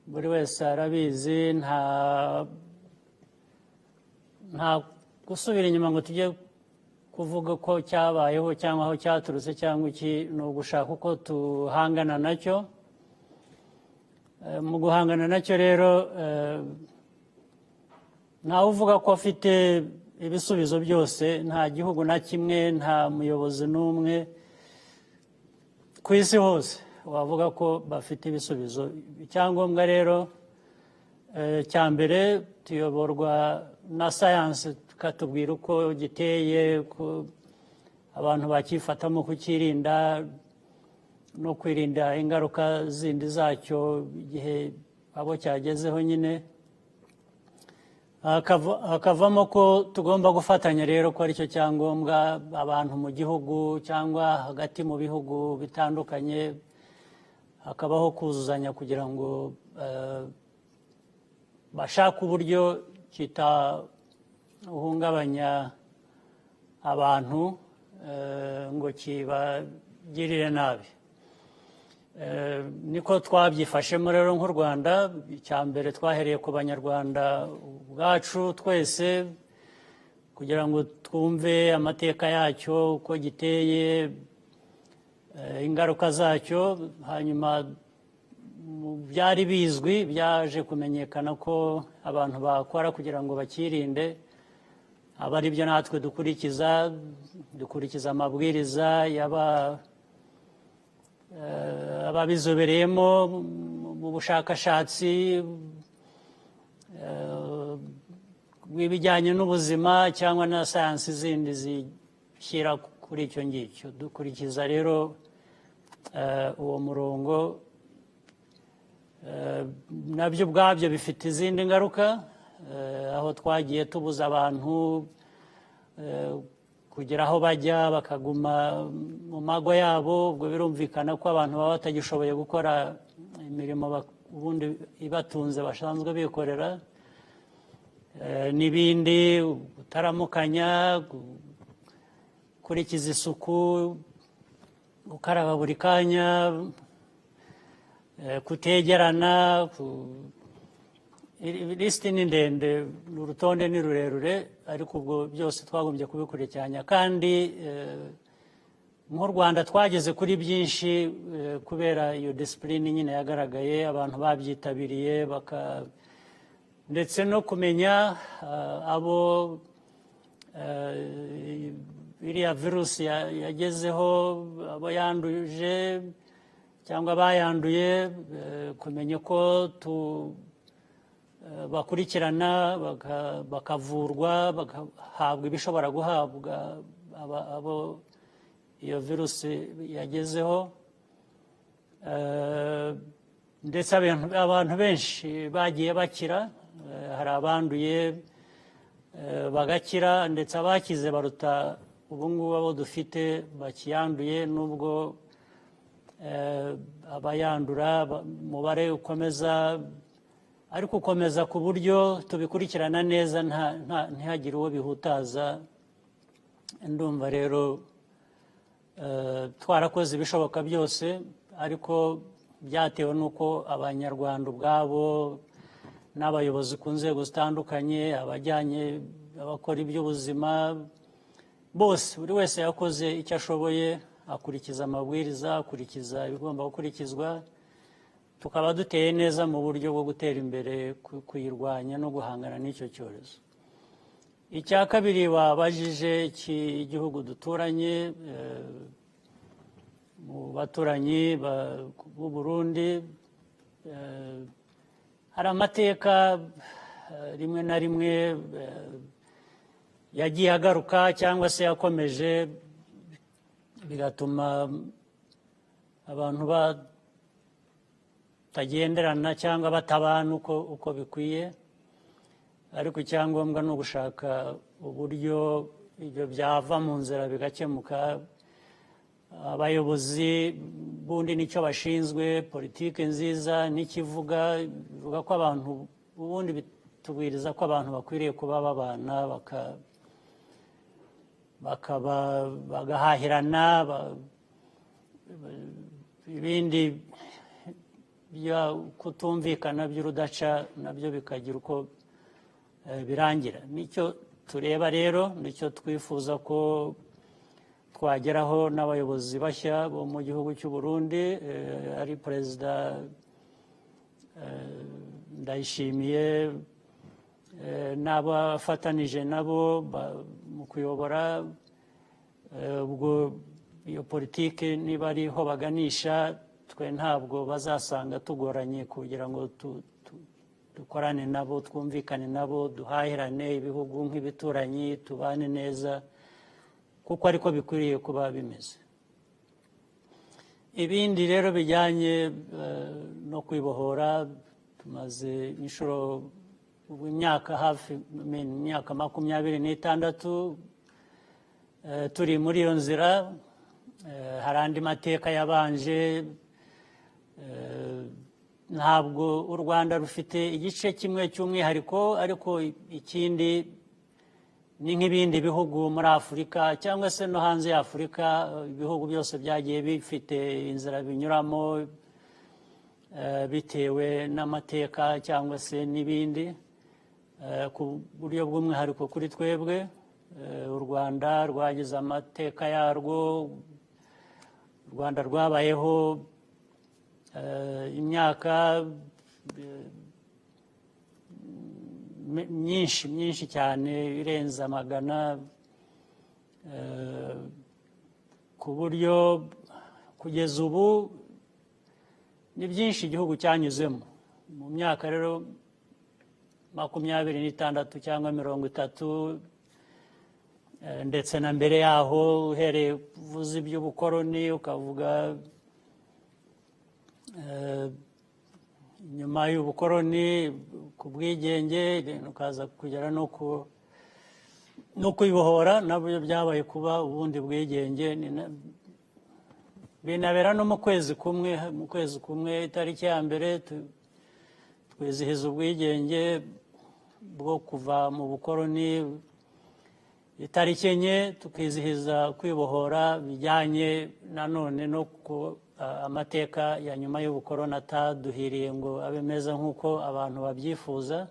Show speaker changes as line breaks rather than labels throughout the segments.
buri wese arabizi, nta gusubira inyuma ngo tujye kuvuga ko cyabayeho cyangwa aho cyaturutse cyangwa iki, ni ugushaka uko tuhangana nacyo. Mu guhangana nacyo rero ntawe uvuga ko afite ibisubizo byose, nta gihugu na kimwe, nta muyobozi n'umwe ku isi hose wavuga ko bafite ibisubizo. Icyangombwa rero cya mbere tuyoborwa na sayansi, tukatubwira uko giteye, ko abantu bakifatamo kukirinda no kwirinda ingaruka zindi zacyo igihe abo cyagezeho nyine. Hakavamo ko tugomba gufatanya rero, ko aricyo cyangombwa, abantu mu gihugu cyangwa hagati mu bihugu bitandukanye, hakabaho kuzuzanya kugira ngo bashake uburyo kitahungabanya abantu ngo kibagirire nabi. Niko twabyifashemo rero nk'u Rwanda. Icya mbere twahereye ku banyarwanda ubwacu twese, kugira ngo twumve amateka yacyo uko giteye, ingaruka zacyo. Hanyuma byari bizwi, byaje kumenyekana ko abantu bakora kugira ngo bakirinde, aba ari byo natwe dukurikiza amabwiriza ababizobereyemo mu bushakashatsi bw'ibijyanye n'ubuzima cyangwa na sayansi zindi zishyira kuri icyo ngicyo. Dukurikiza rero uwo murongo. Nabyo ubwabyo bifite izindi ngaruka, aho twagiye tubuza abantu kugera aho bajya, bakaguma mu mago yabo. Ubwo birumvikana ko abantu baba batagishoboye gukora imirimo ubundi ibatunze basanzwe bikorera, n'ibindi, gutaramukanya, gukurikiza isuku, gukaraba buri kanya, kutegerana. Lisiti ni ndende, urutonde ni rurerure, ariko ubwo byose twagombye kubikurikiranya. Kandi nk'u Rwanda twageze kuri byinshi kubera iyo disipurine nyine yagaragaye, abantu babyitabiriye, ndetse no kumenya abo iriya virusi yagezeho, abo yanduje cyangwa bayanduye, kumenya ko bakurikirana, bakavurwa, bagahabwa ibishobora guhabwa abo iyo virusi yagezeho. Ndetse abantu benshi bagiye bakira, hari abanduye bagakira, ndetse abakize baruta ubu ngubu abo dufite bakiyanduye, nubwo abayandura umubare ukomeza, ariko ukomeza ku buryo tubikurikirana neza, ntihagire uwo bihutaza. Ndumva rero twarakoze ibishoboka byose, ariko byatewe n'uko abanyarwanda ubwabo n'abayobozi ku nzego zitandukanye, abakora iby'ubuzima bose, buri wese yakoze icyo ashoboye, akurikiza amabwiriza, akurikiza ibigomba gukurikizwa. Tukaba duteye neza mu buryo bwo gutera imbere kuyirwanya no guhangana n'icyo cyorezo. Icya kabiri wabajije cy'igihugu duturanye, mu baturanyi b'u Burundi, hari amateka rimwe na rimwe yagiye agaruka cyangwa se yakomeje, bigatuma abantu batagenderana cyangwa batabana uko bikwiye. Ariko icyangombwa ni ugushaka uburyo ibyo byava mu nzira bigakemuka. Abayobozi bundi nicyo bashinzwe, politiki nziza n'ikivuga, bivuga ko abantu ubundi bitubwiriza ko abantu bakwiriye kuba babana, bagahahirana, ibindi bya kutumvikana by'urudaca nabyo bikagira uko birangira. Nicyo tureba rero, nicyo twifuza ko twageraho n'abayobozi bashya bo mu gihugu cy'u Burundi, ari Perezida Ndayishimiye n'abafatanije nabo mu kuyobora. Ubwo iyo politiki niba ariho baganisha, twe ntabwo bazasanga tugoranye kugira ngo dukorane nabo, twumvikane nabo, duhahirane ibihugu nk'ibituranyi, tubane neza, kuko ariko bikwiriye kuba bimeze. Ibindi rero bijyanye no kwibohora, tumaze inshuro imyaka hafi imyaka 26 turi muri iyo nzira. Hari andi mateka yabanje. Ntabwo u Rwanda rufite igice kimwe cy'umwihariko, ariko ikindi ni nk'ibindi bihugu muri Afurika cyangwa se no hanze ya Afurika. Ibihugu byose byagiye bifite inzira binyuramo bitewe n'amateka cyangwa se n'ibindi. Ku buryo bw'umwihariko kuri twebwe, u Rwanda rwagize amateka yarwo. U Rwanda rwabayeho imyaka myinshi cyane, irenze 100, ku buryo kugeza ubu ni byinshi igihugu cyanyuzemo. Mu myaka rero 26 cyangwa 30, ndetse na mbere yaho, uhereye uvuze iby'ubukoroni, ukavuga nyuma y'ubukoroni ku bwigenge, ukaza kugera no kwibohora, nabyo byabaye kuba ubundi bwigenge. Binabera no mu kwezi kumwe, itariki ya mbere twizihiza ubwigenge bwo kuva mu bukoroni. Itariki enye tukizihiza kwibohora, bijyanye nanone no amateka ya nyuma y'ubukoroni ataduhiriye ngo abe meza nk'uko abantu babyifuza.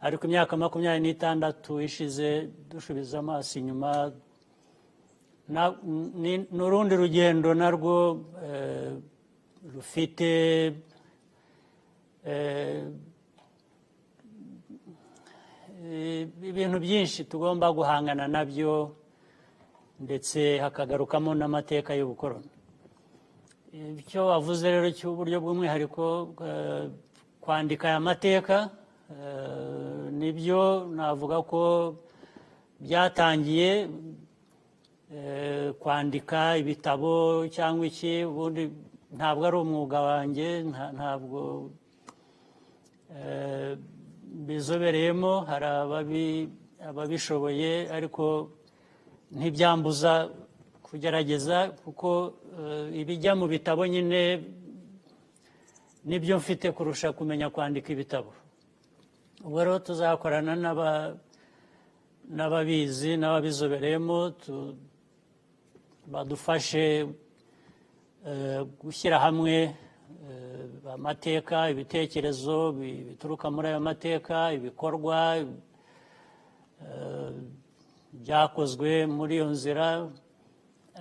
Ariko imyaka 26 ishize, dusubiza amaso inyuma, n'urundi rugendo narwo rufite ibintu byinshi tugomba guhangana nabyo, ndetse hakagarukamo n'amateka y'ubukoroni. Icyo wavuze rero cy'uburyo bw'umwihariko kwandika aya mateka, nibyo navuga ko byatangiye. Kwandika ibitabo cyangwa iki, ubundi ntabwo ari umwuga wanjye, ntabwo bizobereyemo. Hari ababishoboye, ariko ntibyambuza kugerageza, kuko ibijya mu bitabo nyine nibyo mfite kurusha kumenya kwandika ibitabo. Ubwo rero tuzakorana n'ababizi n'ababizobereyemo, badufashe gushyira hamwe amateka, ibitekerezo bituruka muri ayo mateka, ibikorwa byakozwe muri iyo nzira.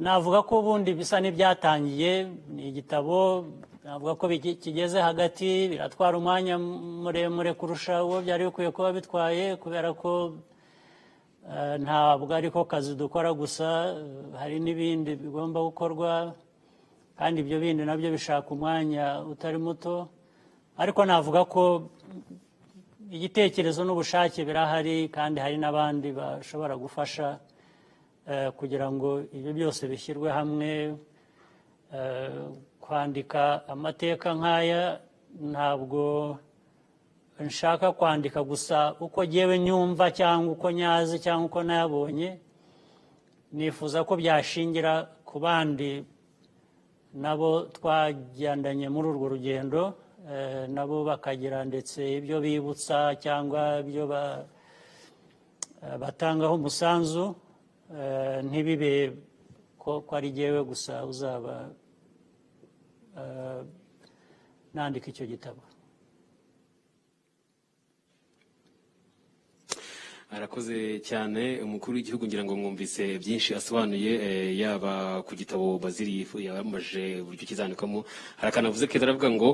Navuga ko ubundi bisa n'ibyatangiye. Ni igitabo navuga ko kigeze hagati, biratwara umwanya muremure kurusha uwo byari bikwiye kuba bitwaye, kubera ko ntabwo ariko kazi dukora gusa, hari n'ibindi bigomba gukorwa, kandi ibyo bindi nabyo bishaka umwanya utari muto. Ariko navuga ko igitekerezo n'ubushake birahari, kandi hari n'abandi bashobora gufasha kugira ngo ibyo byose bishyirwe hamwe. Kwandika amateka nk'aya, ntabwo nshaka kwandika gusa uko jyewe nyumva, cyangwa uko nyazi, cyangwa uko nayabonye. Nifuza ko byashingira ku bandi nabo twagendanye muri urwo rugendo, nabo bakagira ndetse ibyo bibutsa cyangwa ibyo batangaho umusanzu. Ntibibe ko ari jyewe gusa uzaba nandika icyo gitabo.
Arakoze cyane umukuru w'igihugu, ngira ngo mwumvise byinshi asobanuye, yaba ku gitabo Bazili yamaje uburyo kizandikamo. Harakanavuze keza aravuga ngo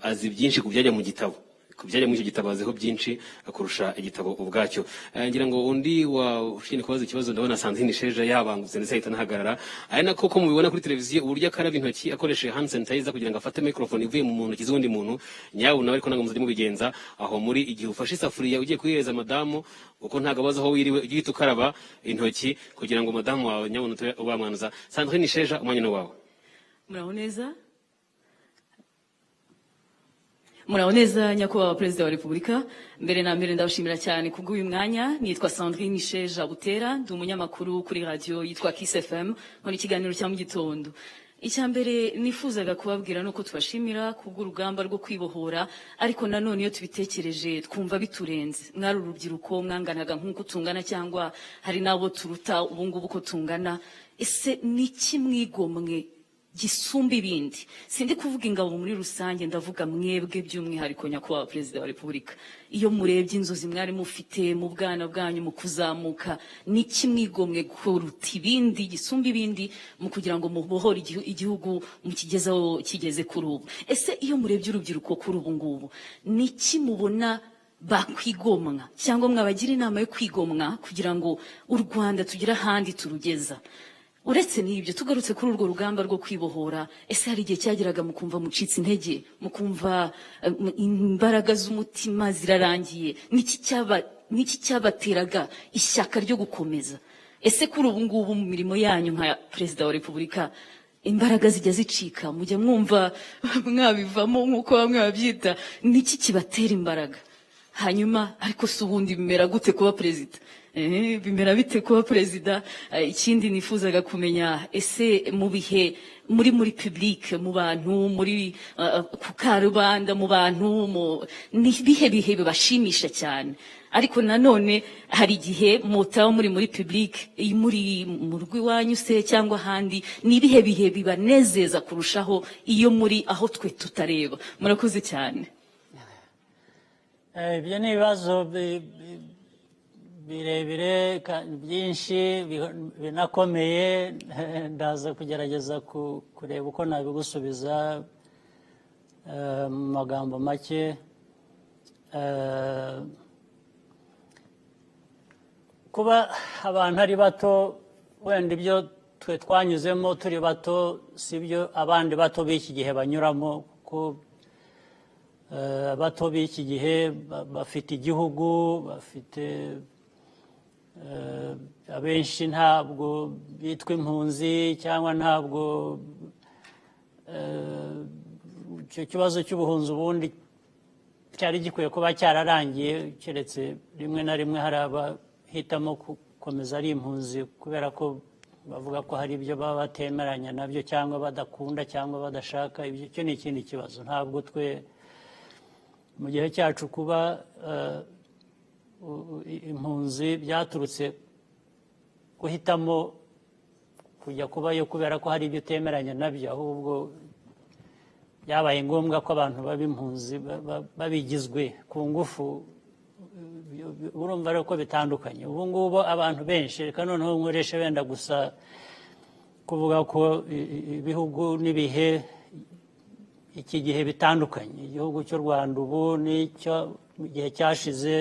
azi byinshi ku byajya mu gitabo, kubyajya muri icyo gitabo aziho byinshi kurusha igitabo ubwacyo. Ngira ngo undi ushine kubaza ikibazo, ndabona Sandrine Sheja yabangutse ndetse ahita nahagarara, ari nako ko mubibona kuri televiziyo uburyo akaraba intoki akoresheje hand sanitizer kugira ngo afate microphone ivuye mu muntu kizi undi muntu nyawo, nawe ariko ntabwo muzajya mubigenza aho muri igihe ufashe isafuriya ugiye kuyihereza madamu, uko ntago abaza aho wiriwe ugiye ukaraba intoki kugira ngo madamu wawe nyawo ubamwanuza. Sandrine Sheja, umwanya wawe.
Muraho neza nyakubahwa Perezida wa Repubulika. Mbere na mbere ndabashimira cyane kubw'uyu mwanya. Nitwa Sandrine Sheja Butera, ndi umunyamakuru kuri radio yitwa Kiss FM, nkora ikiganiro cya mu gitondo. Icyambere nifuzaga kubabwira nuko tubashimira kubw'urugamba rwo kwibohora, ariko nanone iyo tubitekereje twumva biturenze. Mwari urubyiruko mwanganaga nk'uko tungana, cyangwa hari nabo turuta ubungubu ko tungana. Ese niki mwigomwe gisumba ibindi? Sindi kuvuga ingabo muri rusange, ndavuga mwebwe by'umwihariko nyakubahwa Perezida wa Repubulika. Iyo murebye inzozi mwari mufite mu bwana bwanyu mu kuzamuka, niki mwigomwe kuruta ibindi gisumba ibindi mu kugira ngo mubohore igihugu mukigezaho kigeze kuri ubu? Ese iyo murebye urubyiruko kuri ubu ngubu, niki mubona bakwigomwa cyangwa mwabagira inama yo kwigomwa kugira ngo u Rwanda tugire ahandi turugeza? Uretse n'ibyo, tugarutse kuri urwo rugamba rwo kwibohora, ese hari igihe cyageraga mukumva mucitse intege, mukumva imbaraga z'umutima zirarangiye? Niki cyabateraga ishyaka ryo gukomeza? Ese kuri ubu ngubu mu mirimo yanyu nka Perezida wa Repubulika imbaraga zijya zicika, mujya mwumva mwabivamo nk'uko bamwe babyita? Niki kibatera imbaraga? Hanyuma ariko se ubundi bimera gute kuba Perezida? Bimera bite kuba Perezida? Ikindi nifuzaga kumenya, ese mu bihe muri public, mu bantu, muri ku karubanda, mu bantu, ni bihe bibashimisha cyane? Ariko nanone hari igihe mutaba muri public, muri mu rugo iwanyu se cyangwa ahandi, ni bihe bibanezeza kurushaho iyo muri aho twe tutareba? Murakoze cyane.
Ibyo ni ibibazo birebire byinshi binakomeye, ndaza kugerageza kureba uko nabigusubiza mu magambo make. Kuba abantu ari bato, wenda ibyo twe twanyuzemo turi bato sibyo abandi bato b'iki gihe banyuramo, kuko abato b'iki gihe bafite igihugu, bafite abenshi ntabwo bitwa impunzi, cyangwa ntabwo icyo kibazo cy'ubuhunzi ubundi cyari gikwiye kuba cyararangiye, keretse rimwe na rimwe hari abahitamo gukomeza ari impunzi kubera ko bavuga ko hari ibyo baba batemeranya nabyo, cyangwa badakunda, cyangwa badashaka. Icyo ni ikindi kibazo. Ntabwo twe mu gihe cyacu kuba impunzi byaturutse guhitamo kujya kubayo kubera ko hari ibyo utemeranya nabyo, ahubwo byabaye ngombwa ko abantu baba impunzi babigizwe ku ngufu. Urumva rero ko bitandukanye. Ubu ngubu abantu benshi, reka noneho nkoreshe wenda gusa kuvuga ko ibihugu n'ibihe iki gihe bitandukanye. Igihugu cy'u Rwanda ubu n'icyo gihe cyashize,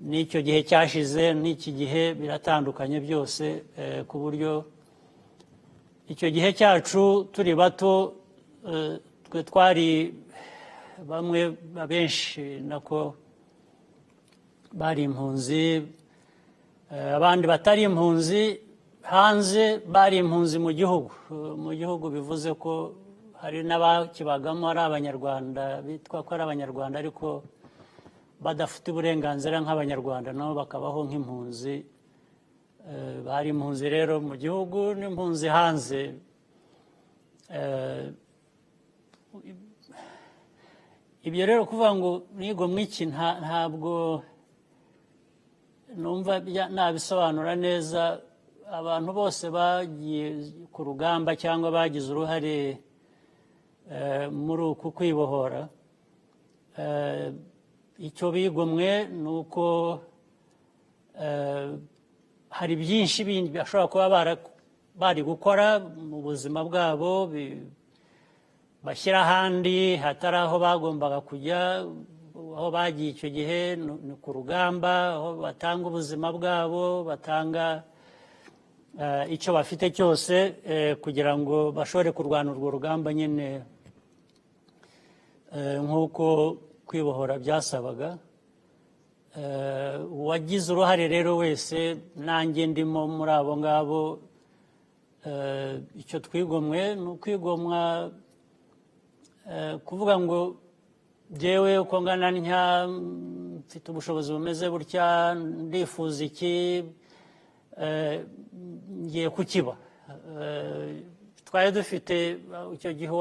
n'icyo gihe cyashize n'iki gihe biratandukanye byose, ku buryo icyo gihe cyacu turi bato twe twari bamwe abenshi nako bari impunzi, abandi batari impunzi hanze bari impunzi mu gihugu bivuze ko hari n'abakibagamo ari abanyarwanda, bitwa ko ari abanyarwanda ariko badafite uburenganzira nk'abanyarwanda, nabo bakabaho nk'impunzi. Bari impunzi rero mu gihugu n'impunzi hanze. Ibyo rero kuvuga ngo nigomwe iki, ntabwo numva nabisobanura neza. Abantu bose bagiye ku rugamba cyangwa bagize uruhare muri uku kwibohora icyo bigomwe ni uko hari byinshi bindi bashobora kuba bari gukora mu buzima bwabo bashyira ahandi hatari aho bagombaga kujya, aho bagiye icyo gihe ni ku rugamba, aho batanga ubuzima bwabo, batanga icyo bafite cyose kugira ngo bashobore kurwana urwo rugamba nyine nk'uko kwibohora byasabaga. Uwagize uruhare rero wese, nanjye ndimo muri abo ngabo, icyo twigomwe ni ukwigomwa kuvuga ngo jyewe uko ngana ntya mfite ubushobozi bumeze butya, ndifuza iki, ngiye kukiba. Twari dufite icyo gihe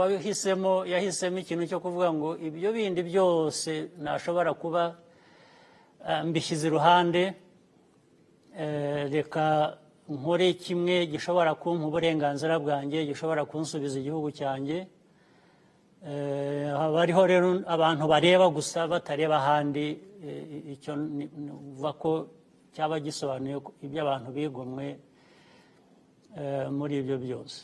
yahisemo ikintu cyo kuvuga ngo ibyo bindi byose nashobora kuba mbishyize iruhande, reka nkore kimwe gishobora kumpa uburenganzira bwanjye, gishobora kunsubiza igihugu cyanjye. Hariho rero abantu bareba gusa batareba ahandi, icyo nuva ko cyaba gisobanuye ibyo abantu bigomwe muri ibyo byose.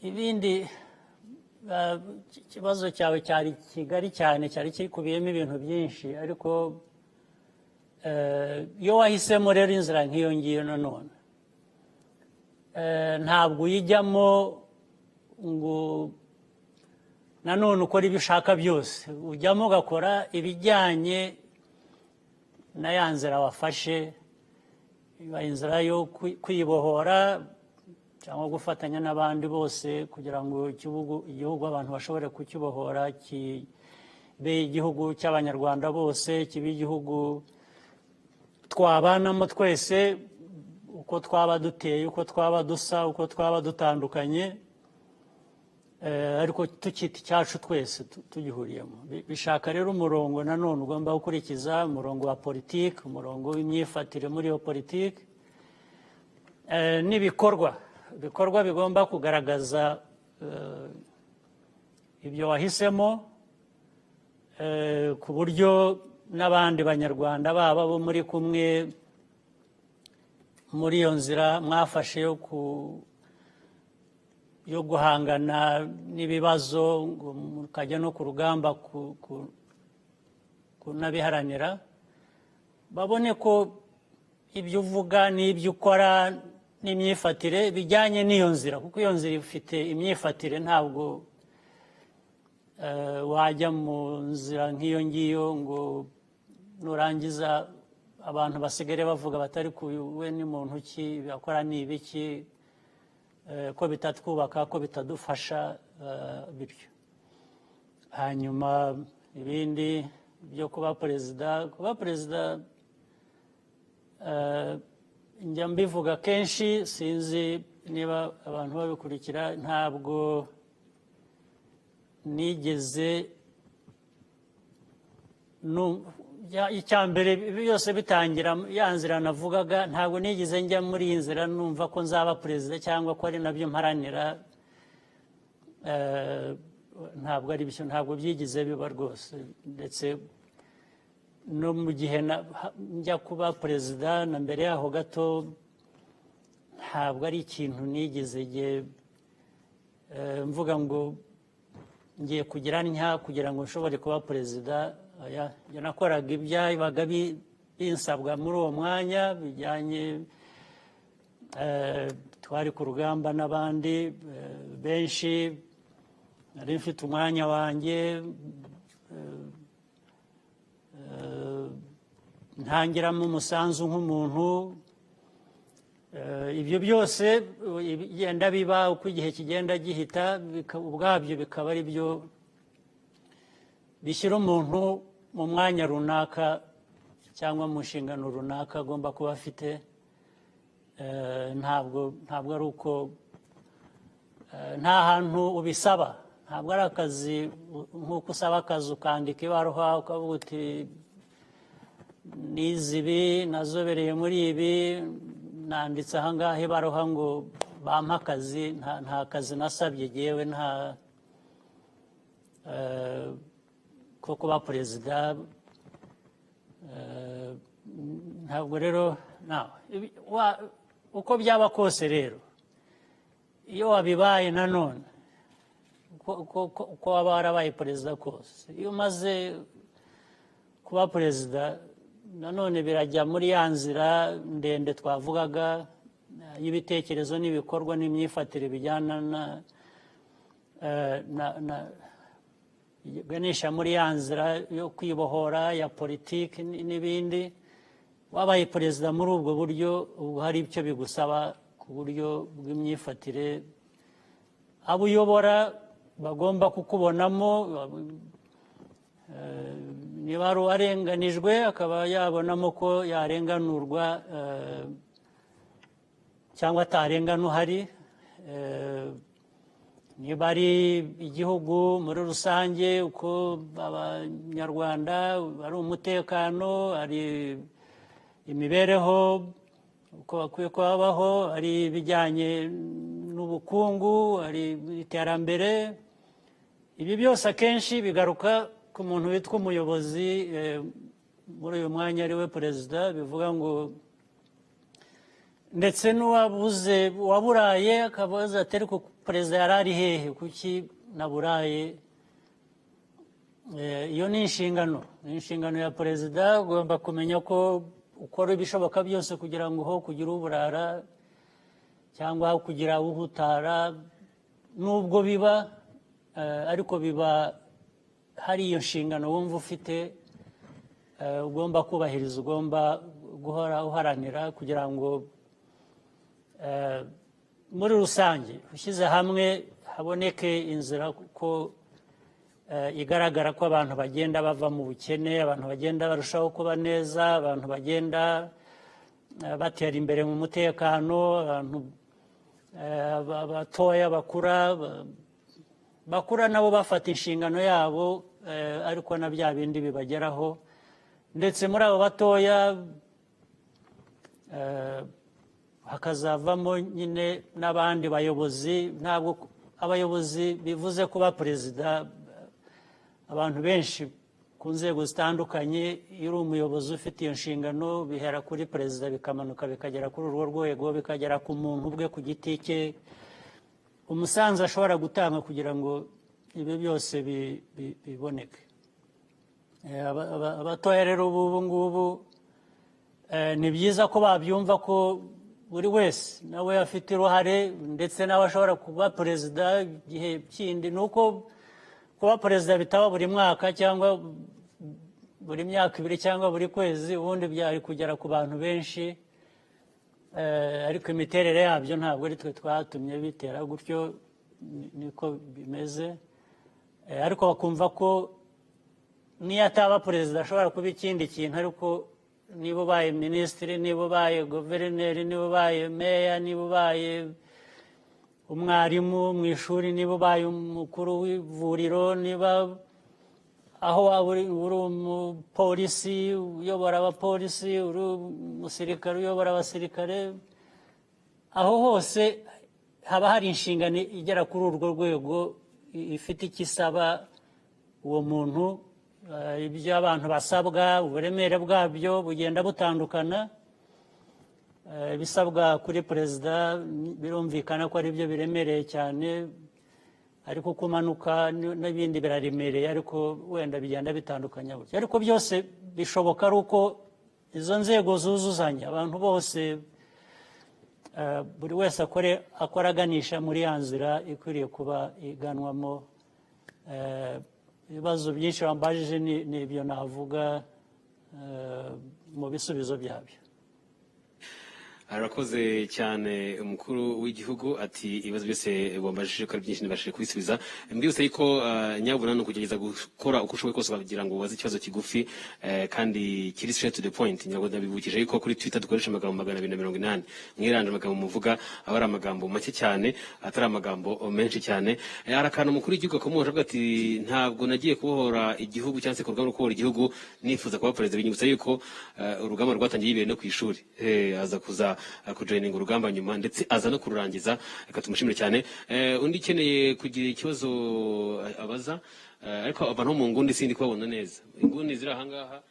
Ibindi, ikibazo cyawe cyari kigari cyane, cyari kikubiyemo ibintu byinshi, ariko iyo wahisemo rero inzira nk'iyo ngiyo nanone ntabwo uyijyamo ngo nanone ukora ibyo ushaka byose, ujyamo ugakora ibijyanye na ya nzira wafashe, iba inzira yo kwibohora cyangwa gufatanya n'abandi bose kugira ngo igihugu abantu bashobore kukibohora, kibe igihugu cy'abanyarwanda bose, kibe igihugu twabanamo twese, uko twaba duteye, uko twaba dusa, uko twaba dutandukanye, ariko tukita icyacu twese tugihuriyemo. Bishaka rero umurongo nanone ugomba gukurikiza, umurongo wa politiki, umurongo w'imyifatire muri iyo politiki, n'ibikorwa bigomba kugaragaza ibyo wahisemo, ku buryo n'abandi banyarwanda baba bo muri kumwe muri iyo nzira mwafashe yo guhangana n'ibibazo, mukajya no ku rugamba kunabiharanira, babone ko ibyo uvuga n'ibyo ukora n'imyifatire bijyanye n'iyo nzira, kuko iyo nzira ifite imyifatire. Ntabwo wajya mu nzira nk'iyo ngiyo ngo nurangiza abantu basigare bavuga batari we ni muntu ki, bakora ni ibiki, ko bitatwubaka, ko bitadufasha, bityo. Hanyuma ibindi byo kuba perezida njya mbivuga kenshi, sinzi niba abantu babikurikira, ntabwo nigeze icya mbere byose bitangira ya nzira navugaga, ntabwo nigeze njya muri iyi nzira numva ko nzaba perezida cyangwa ko ari nabyo mparanira. Ntabwo ari byo, ntabwo byigize biba rwose. Ndetse no mu gihe njya kuba perezida na mbere yaho gato, ntabwo ari ikintu nigeze mvuga ngo ngiye kugira ngo nshobore kuba perezida. Nakoraga ibyabaga binsabwa muri uwo mwanya bijyanye, twari ku rugamba n'abandi benshi, nari mfite umwanya wanjye, ntangiramo umusanzu nk'umuntu. Ibyo byose bigenda biba uko igihe kigenda gihita, ubwabyo bikaba ari byo bishyira umuntu mu mwanya runaka cyangwa mu nshingano runaka agomba kuba afite. Ntabwo ari uko, nta hantu ubisaba, ntabwo ari akazi nk'uko usaba akazi ukandika ibaruwa ukavuga uti nize ibi, nazobereye muri ibi, nanditse aha ngaha ibaruwa ngo bampa akazi nta kazi nasabye yewe nta ko kuba perezida ntabwo rero uko byaba kose rero iyo wabibaye nanone uko waba warabaye perezida kose iyo umaze kuba perezida nanone birajya muri ya nzira ndende twavugaga y'ibitekerezo n'ibikorwa n'imyifatire bijyana ganisha muri ya nzira yo kwibohora ya politiki n'ibindi wabaye perezida muri ubwo buryo ubu hari icyo bigusaba ku buryo bw'imyifatire abo uyobora bagomba kukubonamo niba hari uwarenganijwe akaba yabonamo ko yarenganurwa cyangwa atarengana uhari niba ari igihugu muri rusange uko abanyarwanda ari umutekano ari imibereho uko bakwiye kubaho ari ibijyanye n'ubukungu ari iterambere ibi byose akenshi bigaruka ku muntu witwa umuyobozi muri uyu mwanya ari we perezida bivuga ngo ndetse n'uwabuze waburaye akabaza ati ariko perezida yari ari hehe kuki naburaye iyo ni inshingano ya perezida ugomba kumenya ko ukora ibishoboka byose kugira ngo ho kugira uburara cyangwa kugira uhutara nubwo biba ariko biba hari iyo nshingano wumva ufite ugomba kubahiriza ugomba guhora uharanira kugira ngo muri rusange ushyize hamwe haboneke inzira kuko igaragara ko abantu bagenda bava mu bukene abantu bagenda barushaho kuba neza abantu bagenda batera imbere mu mutekano abantu batoya bakura nabo bafata inshingano yabo ariko na bya bindi bibageraho ndetse muri abo batoya hakazavamo nyine n'abandi bayobozi ntabwo abayobozi bivuze kuba perezida abantu benshi ku nzego zitandukanye iyo uri umuyobozi ufite iyo nshingano bihera kuri perezida bikamanuka bikagera kuri urwo rwego bikagera ku muntu ubwe ku giti cye umusanzu ashobora gutanga kugira ngo ibi byose biboneke abatoya rero ubu ngubu ni byiza ko babyumva ko buri wese nawe afite uruhare ndetse nawe ashobora kuba perezida igihe kindi ni uko kuba perezida bitaba buri mwaka cyangwa buri myaka ibiri cyangwa buri kwezi ubundi byari kugera ku bantu benshi ariko imiterere yabyo ntabwo ari twe twatumye bitera gutyo niko bimeze ariko bakumva ko niyo ataba perezida ashobora kuba ikindi kintu ariko niba ubaye minisitiri niba ubaye guverineri niba ubaye meya niba ubaye umwarimu mu ishuri niba ubaye umukuru w'ivuriro niba aho waba uri umupolisi uyobora abapolisi uri umusirikare uyobora abasirikare aho hose haba hari inshingano igera kuri urwo rwego ifite icyo isaba uwo muntu ibyo abantu basabwa uburemere bwabyo bugenda butandukana ibisabwa kuri perezida birumvikana ko ari byo biremereye cyane ariko kumanuka n'ibindi biraremereye ariko wenda bigenda bitandukanya buryo ariko byose bishoboka ari uko izo nzego zuzuzanya abantu bose buri wese akora aganisha muri ya nzira ikwiriye kuba iganwamo ibibazo byinshi bambajije ni ibyo navuga mu bisubizo byabyo
arakoze cyane umukuru w'igihugu ati ibibazo byose bambajije ko ari byinshi ntibashije kubisubiza mbwise yuko nyabuna ni ukugerageza gukora uko ushoboye kose kugira ngo ubaze ikibazo kigufi kandi kiri straight to the point nyabwo ndabibukije yuko kuri Twitter dukoresha amagambo 280 mwiranje amagambo muvuga aba ari amagambo make cyane atari amagambo menshi cyane arakana umukuru w'igihugu akomoje avuga ati ntabwo nagiye kubohora igihugu cyangwa se ku rugamba rwo kubohora igihugu nifuza kuba perezida binyibutsa yuko urugamba rwatangiye yibere no ku ishuri aza kuza kujoininga urugamba nyuma ndetse aza no kururangiza. Reka tumushimire cyane. Undi keneye kugira ikibazo abaza, ariko abantu mu ngundi sindi kubabona neza. Inguni ziri ahangaha.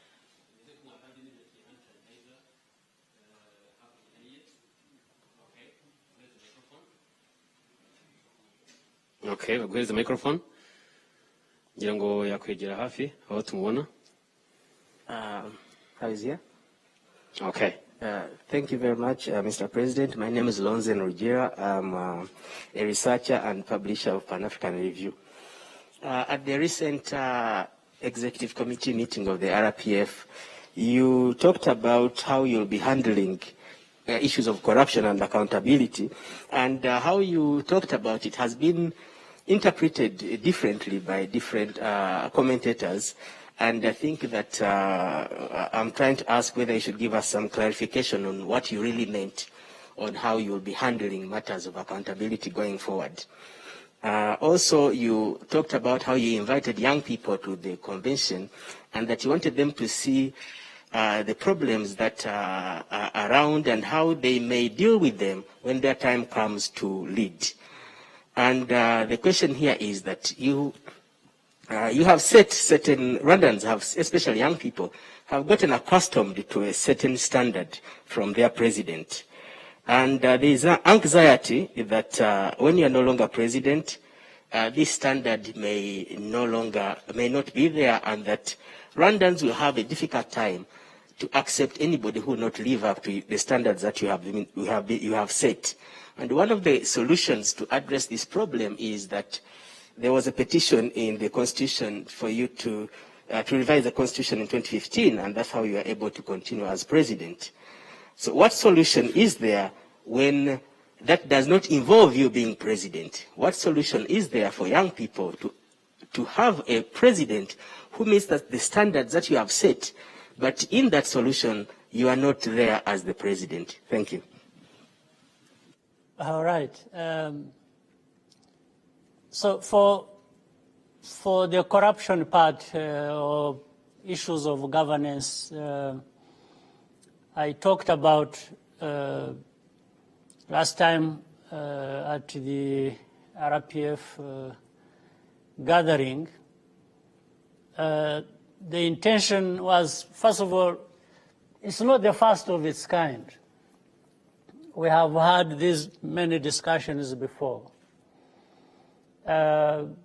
Okay, baguhereza microphone. Ngira ngo yakwegera hafi aho tumubona.
How is here?
Okay.
Thank you very much, Mr. President. My name is Lonzen Ruggiero. I'm a researcher and publisher of Pan-African Review. At the recent executive committee meeting of the RPF, you talked about how you'll be handling issues of corruption and accountability, and how you talked about it has been interpreted differently by different commentators. And I think that I'm trying to ask whether you should give us some clarification on what you really meant on how you'll be handling matters of accountability going forward. Also, you talked about how you invited young people to the convention and that you wanted them to see the problems that are around and how they may deal with them when their time comes to lead. And the question here is that you have set certain Rwandans, especially young people, have gotten accustomed to a certain standard from their president. And there is an anxiety that when you are no longer president, this standard may not be there, and that Rwandans will have a difficult time to accept anybody who will not live up to the standards that you have set. And one of the solutions to address this problem is that there was a petition in the Constitution for you to revise the Constitution in 2015, and that's how you are able to continue as president. So what solution is there when that does not involve you being president? What solution is there for young people to have a president who meets the standards that you have set, but in that solution, you are not there as the president? Thank you.
All right. So for the corruption part or issues of governance, I talked about last time at the RPF gathering. The intention was, first of all, it's not the first of its kind. We have had these many discussions before. And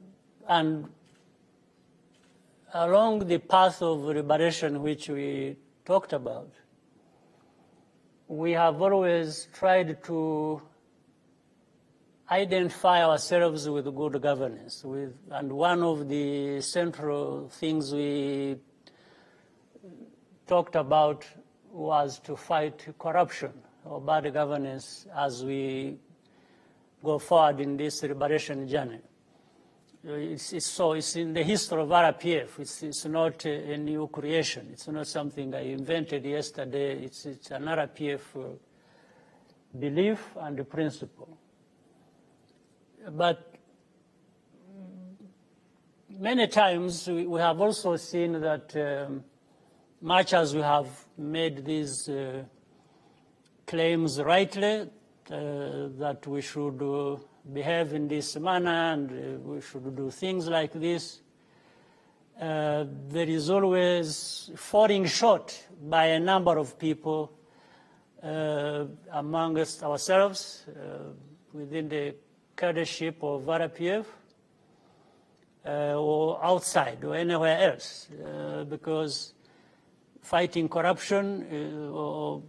along the path of liberation which we talked about, we have always tried to identify ourselves with good governance. And one of the central things we talked about was to fight corruption or bad governance as we go forward in this liberation journey. It's in the history of RPF. It's not a new creation. It's not something I invented yesterday. It's an RPF belief and principle. But many times we have also seen that much as we have made these claims rightly, that we should behave in this manner and we should do things like this, there is always falling short by a number of people amongst ourselves within the cadreship of RPF or outside or anywhere else, because fighting corruption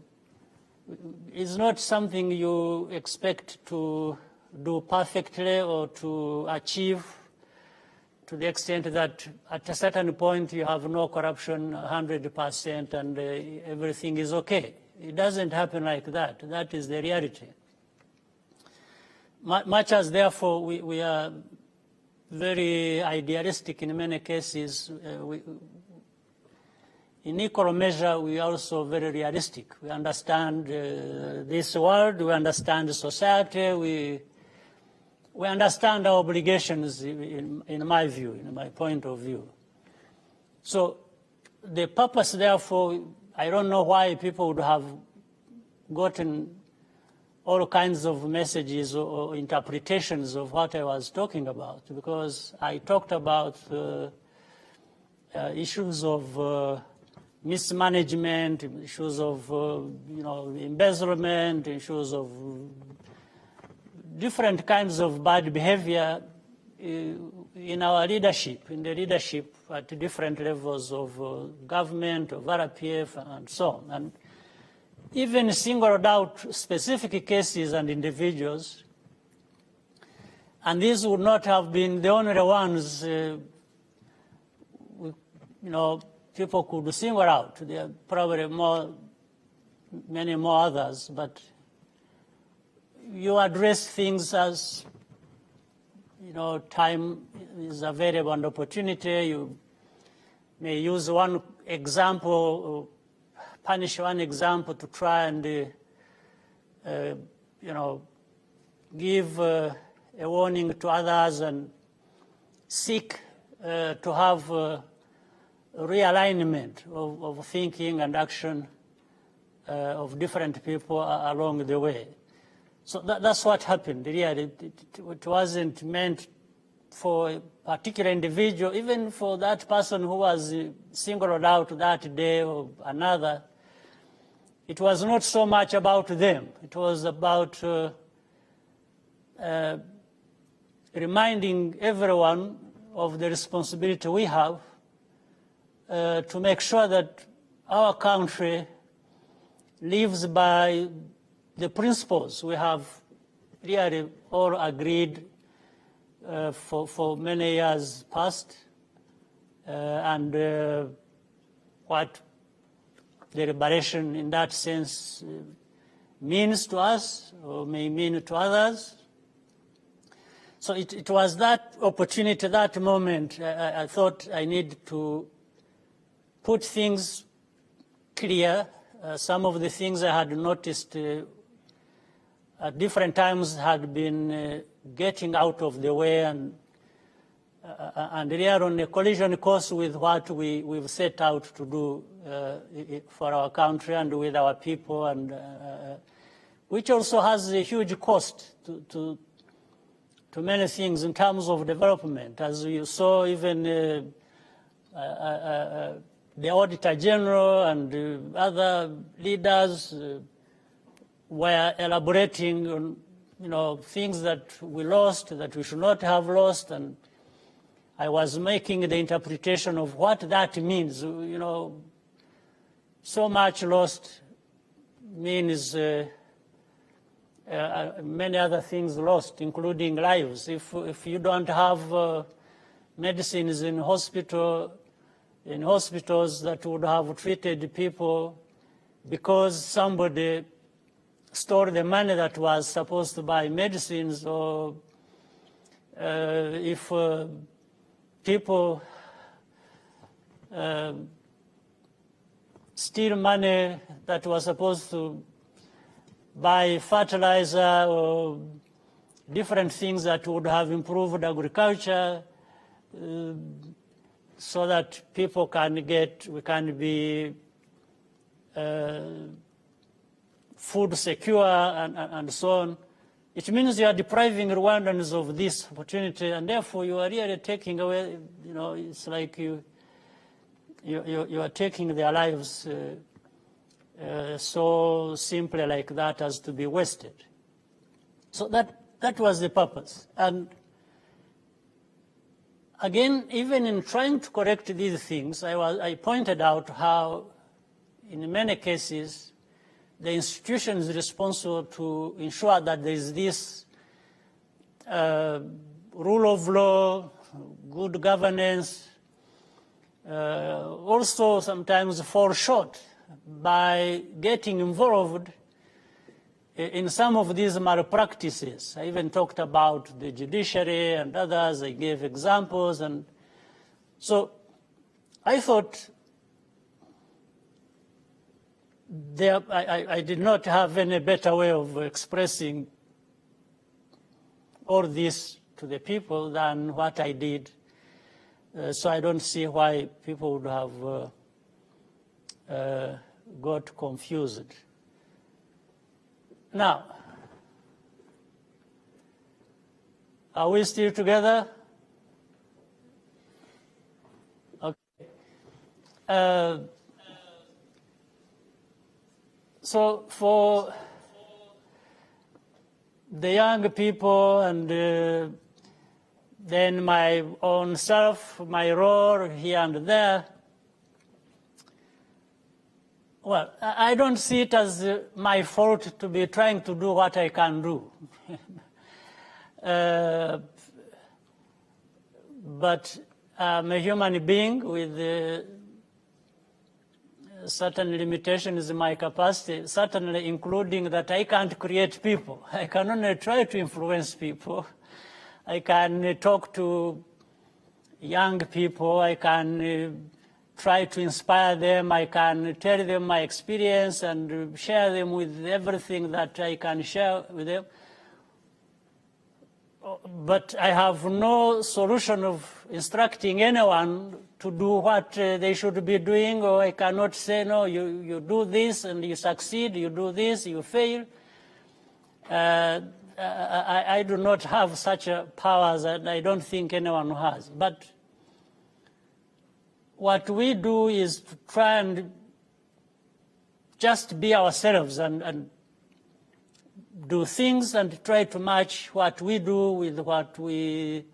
is not something you expect to do perfectly or to achieve to the extent that at a certain point you have no corruption 100% and everything is okay. It doesn't happen like that. That is the reality. Much as, therefore, we are very idealistic in many cases, in equal measure, we are also very realistic. We understand this world, we understand society, we understand our obligations, in my view, in my point of view. So the purpose, therefore, I don't know why people would have gotten all kinds of messages or interpretations of what I was talking about, because I talked about issues of mismanagement, issues of embezzlement, issues of different kinds of bad behavior in our leadership, in the leadership at different levels of government, of RPF, and so on. And even singled out specific cases and individuals, and these would not have been the only ones people could single out. There are probably many more others, but you address things as, time is available and opportunity. You may use one example, punish one example to try and, give a warning to others and seek to have a realignment of thinking and action of different people along the way. So that's what happened. Really, it wasn't meant for a particular individual, even for that person who was singled out that day or another. It was not so much about them. It was about reminding everyone of the responsibility we have to make sure that our country lives by the principles we have really all agreed for many years past, and what the liberation in that sense means to us or may mean to others. So it was that opportunity, that moment, I thought I need to put things clear. Some of the things I had noticed at different times had been getting out of the way, and we are on a collision course with what we've set out to do for our country and with our people, and which also has a huge cost to many things in terms of development. As you saw, even the Auditor General and other leaders were elaborating on things that we lost, that we should not have lost, and I was making the interpretation of what that means. So much lost means many other things lost, including lives. If you don't have medicines in hospitals that would have treated people because somebody stole the money that was supposed to buy medicines, or if people steal money that was supposed to buy fertilizer or different things that would have improved agriculture, so that people we can be food secure and so on. It means you are depriving Rwandans of this opportunity, and therefore you are really taking away, it's like you are taking their lives so simply like that as to be wasted. So that was the purpose. And again, even in trying to correct these things, I pointed out how, in many cases, the institutions responsible to ensure that there is this rule of law, good governance, also sometimes fall short by getting involved in some of these malpractices. I even talked about the judiciary and others. I gave examples. And so I thought I did not have any better way of expressing all this to the people than what I did. So I don't see why people would have got confused. Now, Are we still together? Okay. So for the young people and then my own self, my role here and there, well, I don't see it as my fault to be trying to do what I can do. But I'm a human being with certain limitations in my capacity, certainly including that I can't create people. I can only try to influence people. I can talk to young people. I can try to inspire them. I can tell them my experience and share them with everything that I can share with them. But I have no solution of instructing anyone to do what they should be doing, or I cannot say, no, you do this and you succeed, you do this, you fail. I do not have such a powers, and I don't think anyone has. But what we do is to try and just be ourselves and do things and try to match what we do with what we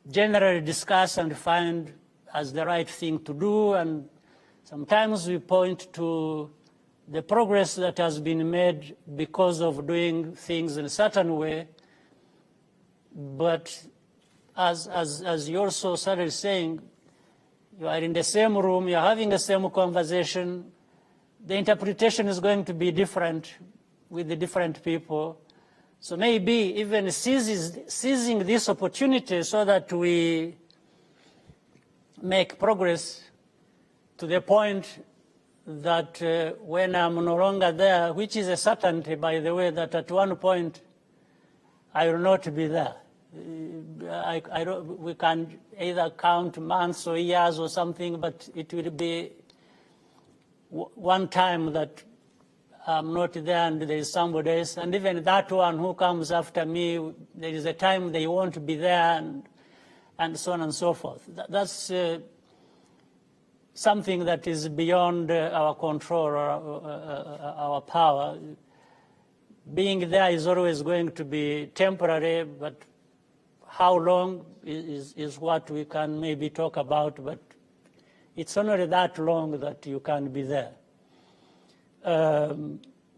generally discuss and find as the right thing to do. And sometimes we point to the progress that has been made because of doing things in a certain way. But as you also started saying, you are in the same room, you're having the same conversation, the interpretation is going to be different with the different people. So maybe even seizing this opportunity so that we make progress to the point that when I'm no longer there, which is a certainty, by the way, that at one point I will not be there. We can either count months or years or something, but it will be one time that I'm not there and there is somebody else. And even that one who comes after me, there is a time they won't be there, and so on and so forth. That's something that is beyond our control or our power. Being there is always going to be temporary, but how long is what we can maybe talk about, but it's only that long that you can be there.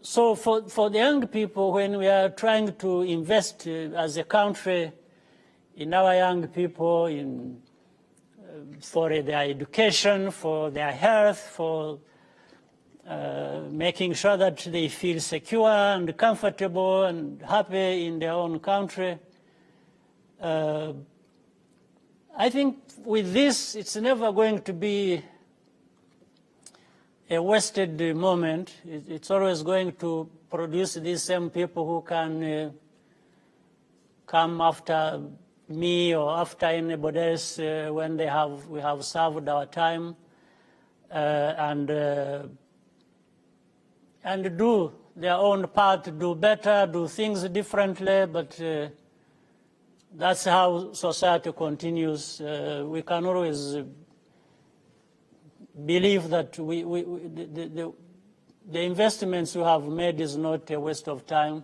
So for the young people, when we are trying to invest as a country in our young people, for their education, for their health, for making sure that they feel secure and comfortable and happy in their own country, I think with this, it's never going to be a wasted moment. It's always going to produce these same people who can come after me or after anybody else when we have served our time and do their own part, do better, do things differently, but that's how society continues. We can always believe that the investments we have made is not a waste of time.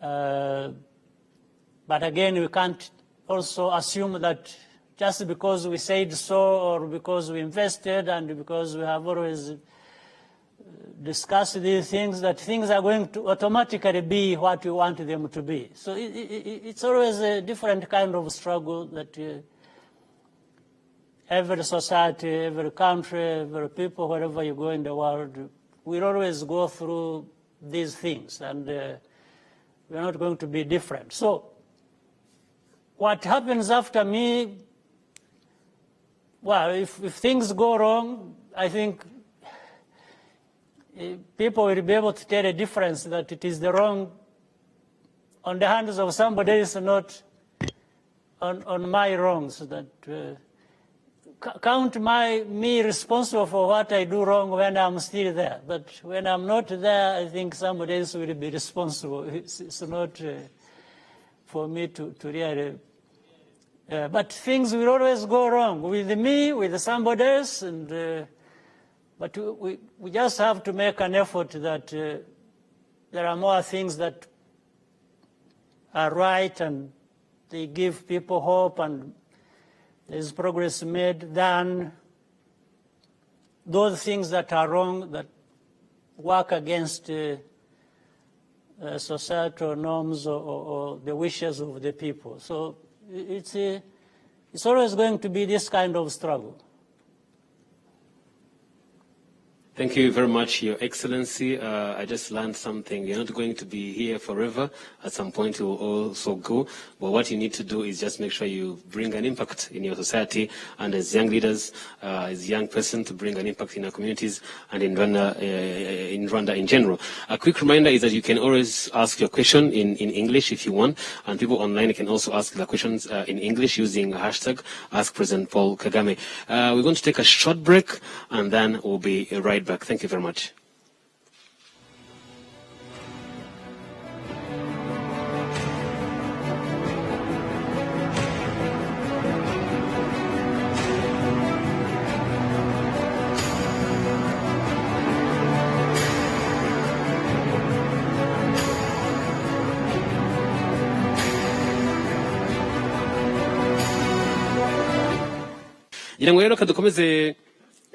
But again, we can't also assume that just because we said so or because we invested and because we have always discussed these things, that things are going to automatically be what we want them to be. So it's always a different kind of struggle that every society, every country, every people, wherever you go in the world, we'll always go through these things, and we're not going to be different. So what happens after me, well, if things go wrong, I think people will be able to tell a difference that it is the wrong on the hands of somebody else, not on my wrongs, that count me responsible for what I do wrong when I'm still there. But when I'm not there, I think somebody else will be responsible. It's not for me to really. But things will always go wrong with me, with somebody else, but we just have to make an effort that there are more things that are right and they give people hope and there's progress made than those things that are wrong that work against societal norms or the wishes of the people. So it's always going to be this kind of struggle.
Thank you very much, Your Excellency. I just learned something. You're not going to be here forever. At some point, you will also go. But what you need to do is just make sure you bring an impact in your society, and as young leaders, as a young person, to bring an impact in our communities and in Rwanda in general. A quick reminder is that you can always ask your question in English if you want, and people online can also ask their questions in English using hashtag Ask President Paul Kagame. We're going to take a short break, and then we'll be right back. Thank you very much. Ngira ngo rero kadukomeze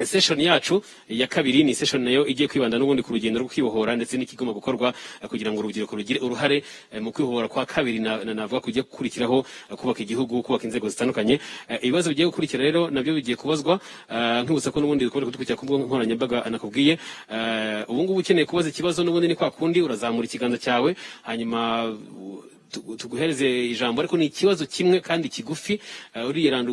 session yacu ya kabiri ni session nayo igiye kwibanda n'ubundi ku rugendo rwo kwibohora ndetse n'ikigoma gukorwa kugira ngo urubyiruko rugire uruhare mu kwibohora kwa kabiri navuga kujya gukurikiraho kubaka igihugu, kubaka inzego zitandukanye. Ibibazo bigiye gukurikira rero nabyo bigiye kubazwa nkibutsa ko n'ubundi dukomeza kudukurikira ku mbuga nkoranyambaga anakubwiye. Ubu ngubu ukeneye kubaza ikibazo n'ubundi ni kwa kundi urazamura ikiganza cyawe hanyuma tuguhereze ijambo, ariko ni ikibazo kimwe kandi kigufi, uriyeranda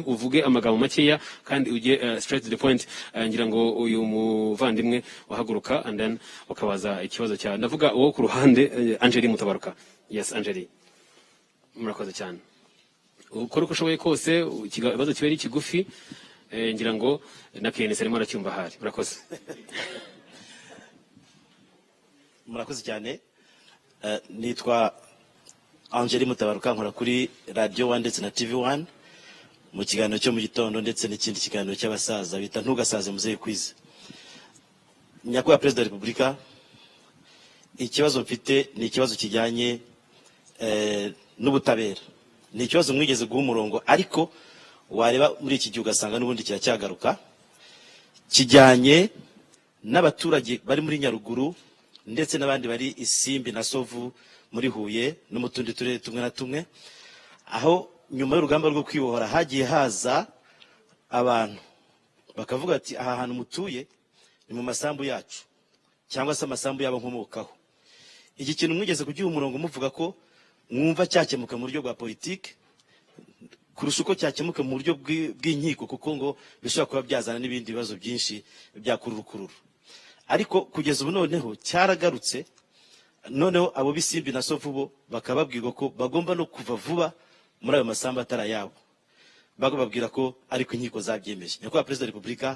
uvuge amagambo makeya kandi ujye straight to the point. Ngira ngo uyu muvandimwe wahaguruka and then ukabaza ikibazo cyawe. Ndavuga uwo ku ruhande Angeli Mutabaruka. Yes, Angeli, murakoze cyane. Ukora uko ushoboye kose, ikibazo kibe ari kigufi, ngira ngo na KNS arimo aracyumva hari. Murakoze.
Murakoze cyane. Nitwa Angeli Mutabaruka, nkora kuri Radio 1 ndetse na TV 1 mu kiganiro cyo mu gitondo ndetse n'ikindi kiganiro cy'abasaza bita ntugasaze muzehe kwiza. Nyakubahwa Perezida wa Repubulika, ikibazo mfite ni ikibazo kijyanye n'ubutabera. Ni ikibazo mwigeze guha umurongo, ariko wareba muri iki gihe ugasanga n'ubundi kiracyagaruka, kijyanye n'abaturage bari muri Nyaruguru ndetse n'abandi bari Isimbi na Sovu muri Huye no mu tundi turere tumwe na tumwe, aho nyuma y'urugamba rwo kwibohora hagiye haza abantu bakavuga ati aha hantu mutuye ni mu masambu yacu cyangwa se amasambu yabo nkomokaho. Iki kintu mwigeze kugiha umurongo muvuga ko mwumva cyakemuka mu buryo bwa politike kurusha uko cyakemuka mu buryo bw'inkiko, kuko ngo bishobora kuba byazana n'ibindi bibazo byinshi byakururukururu. Ariko kugeza ubu noneho cyaragarutse, noneho abo b'Isimbi na Sovu bo bakababwirwa ko bagomba no kuva vuba muri ayo masambu atari yabo, bagababwira ko ariko inkiko zabyemeje. Nyakubahwa Perezida wa Repubulika,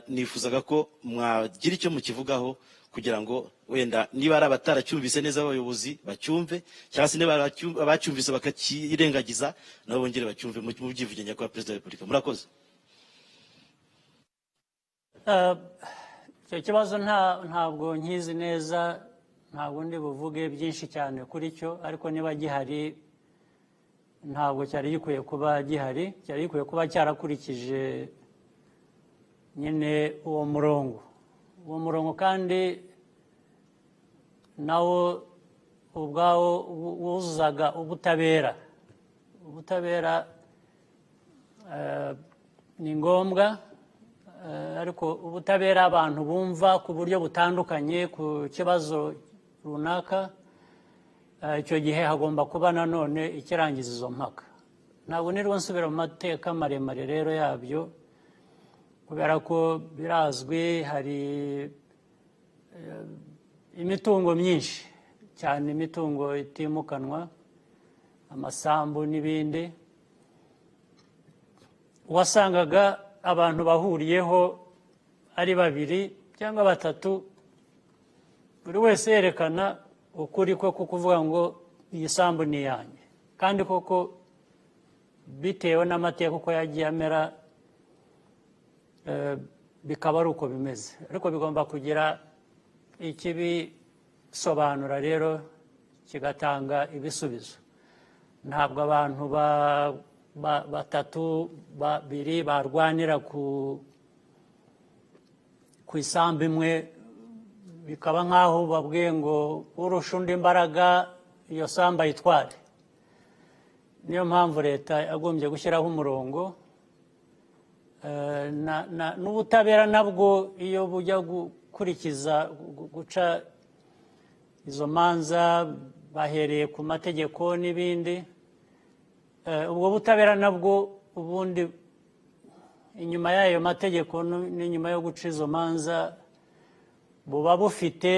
nifuzaga ko mwagira icyo mukivugaho kugira ngo wenda niba ari abataracyumvise neza abayobozi bacyumve, cyangwa se niba abacyumvise bakakirengagiza nabo bongere bacyumve mu byivuge. Nyakubahwa Perezida wa Repubulika, murakoze.
Icyo kibazo ntabwo nkizi neza, ntabwo ndi buvuge byinshi cyane kuri cyo, ariko niba gihari ntabwo cyari gikwiye kuba gihari, cyari gikwiye kuba cyarakurikije nyine uwo murongo kandi nawo ubwawo wuzuzaga ubutabera. Ni ngombwa, ariko ubutabera abantu bumva ku buryo butandukanye ku kibazo runaka, icyo gihe hagomba kuba nanone ikirangiza izo mpaka. Ntabwo nirwo nsubira mu mateka maremare rero yabyo, kubera ko birazwi, hari imitungo myinshi cyane, imitungo itimukanwa, amasambu n'ibindi, wasangaga abantu bahuriyeho ari babiri cyangwa batatu, buri wese yerekana ukuri kwe kukuvuga ngo iyi sambu ni iyanjye, kandi koko bitewe n'amateka uko yagiye amera bikaba ari uko bimeze, ariko bigomba kugira ikibisobanura rero kigatanga ibisubizo. Ntabwo abantu batatu babiri barwanira ku isambu imwe bikaba nk'aho babwiye ngo urusha undi imbaraga iyo sambu ayitware. Niyo mpamvu leta yagombye gushyiraho umurongo, n'ubutabera nabwo iyo bujya gukurikiza guca izo manza bahereye ku mategeko n'ibindi, ubwo butabera nabwo ubundi inyuma y'ayo mategeko n'inyuma yo guca izo manza buba bufite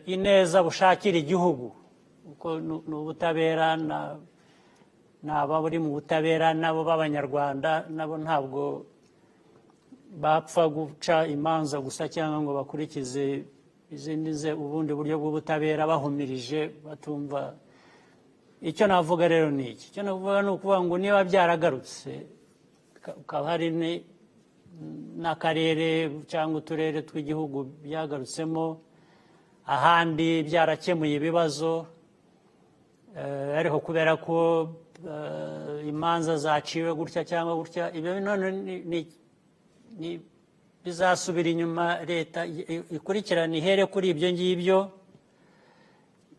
ineza bushakira igihugu, kuko ni ubutabera n'aba buri mu butabera nabo b'Abanyarwanda nabo ntabwo bapfa guca imanza gusa cyangwa ngo bakurikize ubundi buryo bw'ubutabera bahumirije batumva. Icyo navuga rero ni iki, icyo navuga ni ukuvuga ngo niba byaragarutse ukaba hari n'akarere cyangwa uturere tw'igihugu byagarutsemo, ahandi byarakemuye ibibazo, ariko kubera ko imanza zaciwe gutya cyangwa gutya, ibyo none bizasubira inyuma. Leta ikurikirana ihere kuri ibyo ngibyo,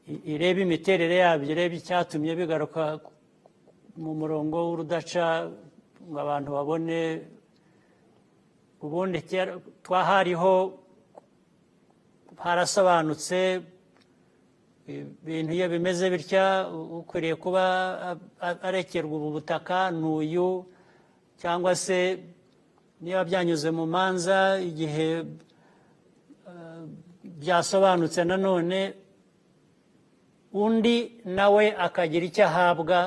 irebe imiterere yabyo, irebe icyatumye bigaruka mu murongo w'urudaca ngo abantu babone. Ubundi twahariho harasobanutse, ibintu iyo bimeze bitya ukwiriye kuba arekerwa ubu butaka n'uyu, cyangwa se niba byanyuze mu manza igihe byasobanutse nanone undi nawe akagira icyo ahabwa.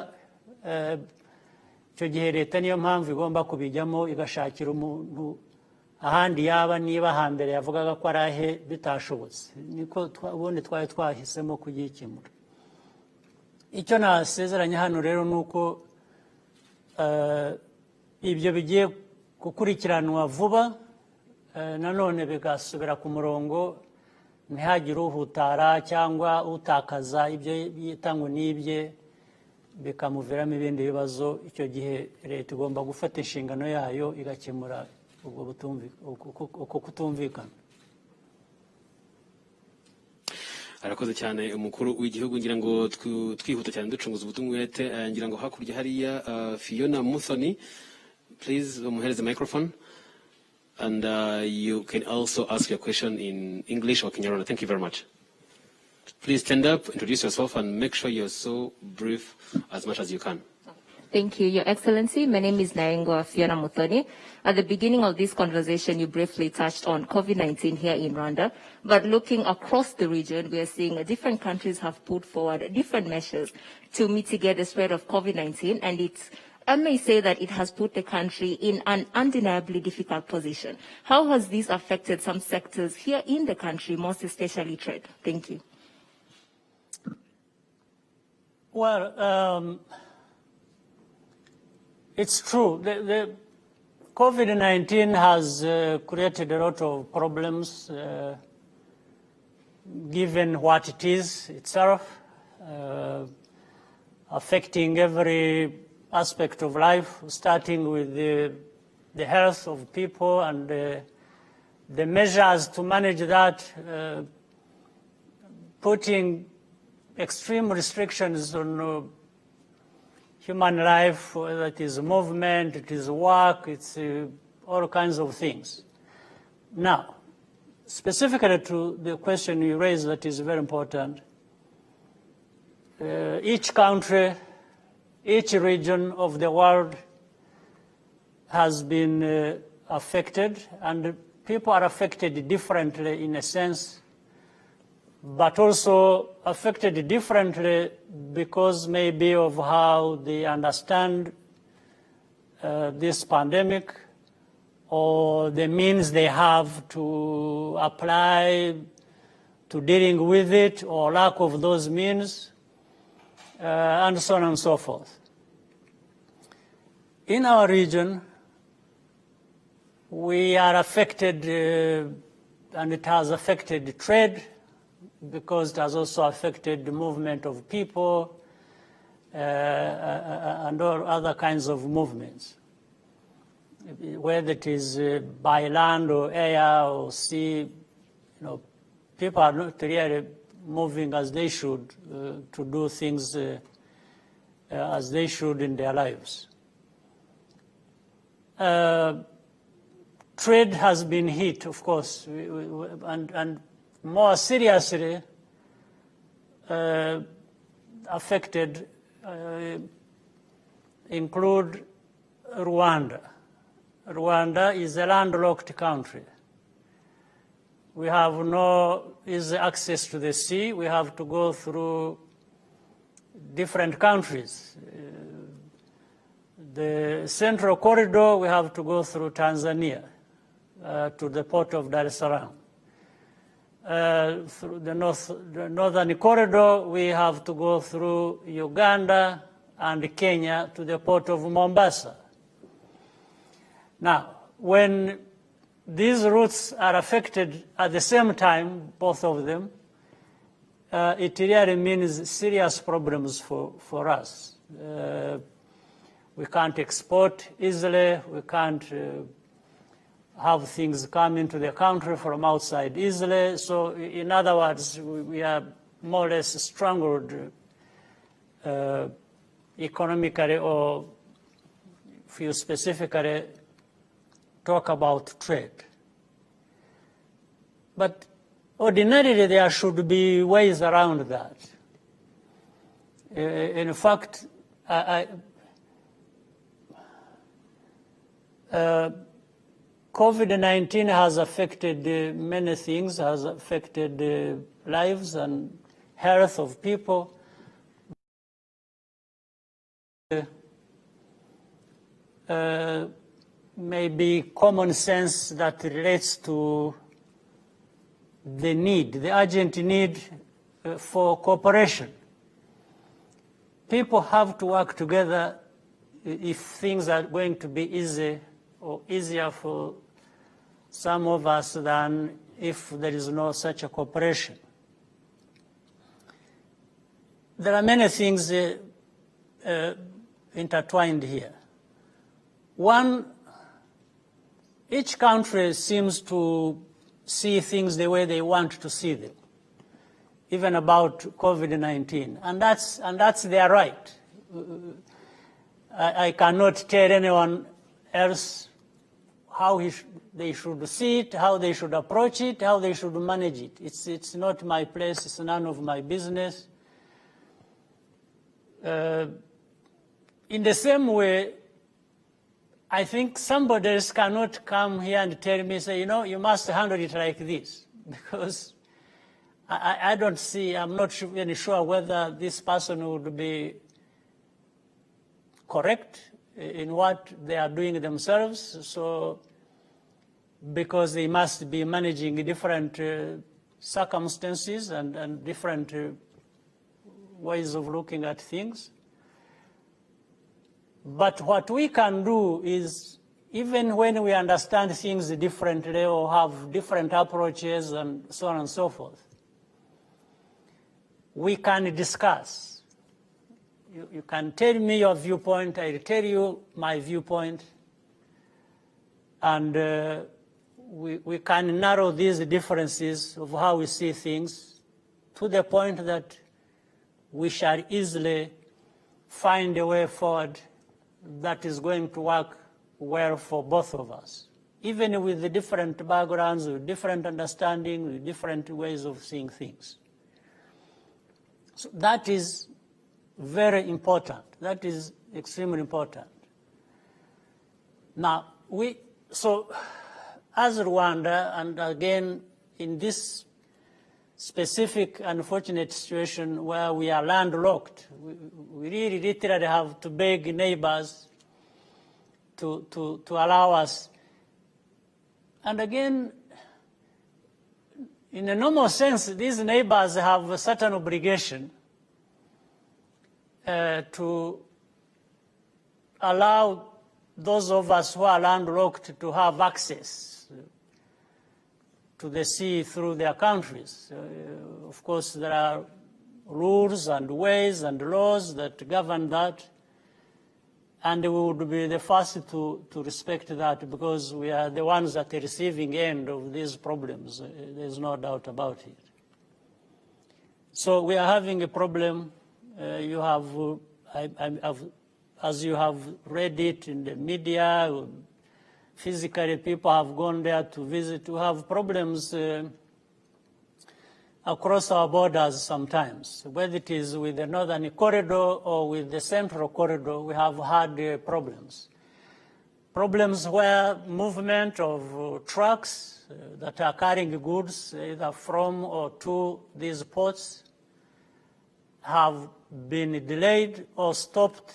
Icyo gihe leta niyo mpamvu igomba kubijyamo igashakira umuntu ahandi yaba, niba hambere yavugaga ko ari ahe bitashobotse, niko ubundi twari twahisemo kugikemura. Icyo nasezeranya hano rero ni uko ibyo bigiye gukurikiranwa vuba, nanone bigasubira ku murongo, ntihagire uhutara cyangwa utakaza ibyo yita ngo n'ibye bikamuviramo ibindi bibazo. Icyo gihe leta igomba gufata inshingano yayo igakemura uko kutumvikana.
Arakoze cyane umukuru w'igihugu. Ngira ngo twihuta cyane ducunguza ubutumwete. Ngira ngo hakurya hariya Fiona Muthoni, please umuhereze the microphone, and you can also ask your question in English or Kinyarwanda. Thank you very much. Please stand up, introduce yourself, and make sure you're so brief as much as you can.
Thank you, Your Excellency. My name is Naengwa Fiona Muthoni. At the beginning of this conversation, you briefly touched on COVID-19 here in Rwanda, but looking across the region, we are seeing different countries have put forward different measures to mitigate the spread of COVID-19, and I may say that it has put the country in an undeniably difficult position. How has this affected some sectors here in the country, most especially trade? Thank you.
Well, it's true. The COVID-19 has created a lot of problems, given what it is itself, affecting every aspect of life, starting with the health of people and the measures to manage that, putting extreme restrictions on human life, whether it is movement, it is work, it's all kinds of things. Now, specifically to the question you raised that is very important, each country, each region of the world has been affected, and people are affected differently in a sense, but also affected differently because maybe of how they understand this pandemic or the means they have to apply to dealing with it or lack of those means. and so on and so forth. In our region, we are affected, and it has affected trade, because it has also affected the movement of people and all other kinds of movements, whether it is by land or air or sea. People are not really moving as they should to do things as they should in their lives. Trade has been hit, of course, and more seriously affected include Rwanda. Rwanda is a landlocked country. We have no easy access to the sea. We have to go through different countries. The central corridor, we have to go through Tanzania to the port of Dar es Salaam. Through the northern corridor, we have to go through Uganda and Kenya to the port of Mombasa. Now, when these routes are affected at the same time, both of them, it really means serious problems for us. We can't export easily. We can't have things come into the country from outside easily. So in other words, we are more or less strangled economically, or if you specifically talk about trade. But ordinarily, there should be ways around that. In fact, COVID-19 has affected many things, has affected the lives and health of people. Maybe common sense that relates to the need, the urgent need for cooperation. People have to work together if things are going to be easy or easier for some of us than if there is no such a cooperation. There are many things intertwined here. One, each country seems to see things the way they want to see them, even about COVID-19, and that's their right. I cannot tell anyone else how they should see it, how they should approach it, how they should manage it. It's not my place. It's none of my business. In the same way, I think somebody else cannot come here and tell me, say, you must handle it like this, because I don't see, I'm not really sure whether this person would be correct in what they are doing themselves. So, because they must be managing different circumstances and different ways of looking at things. But what we can do is, even when we understand things differently or have different approaches and so on and so forth, we can discuss. You can tell me your viewpoint, I'll tell you my viewpoint, and we can narrow these differences of how we see things to the point that we shall easily find a way forward that is going to work well for both of us, even with the different backgrounds, with different understanding, with different ways of seeing things. So that is very important. That is extremely important. Now, so as Rwanda, and again, in this specific unfortunate situation where we are landlocked, we really literally have to beg neighbors to allow us. And again, in a normal sense, these neighbors have a certain obligation to allow those of us who are landlocked to have access to the sea through their countries. Of course, there are rules and ways and laws that govern that, and we would be the first to respect that because we are the ones at the receiving end of these problems. There's no doubt about it. So we are having a problem. You have, as you have read it in the media, physically people have gone there to visit. We have problems across our borders sometimes, whether it is with the northern corridor or with the central corridor. We have had problems. Problems where movement of trucks that are carrying goods either from or to these ports have been delayed or stopped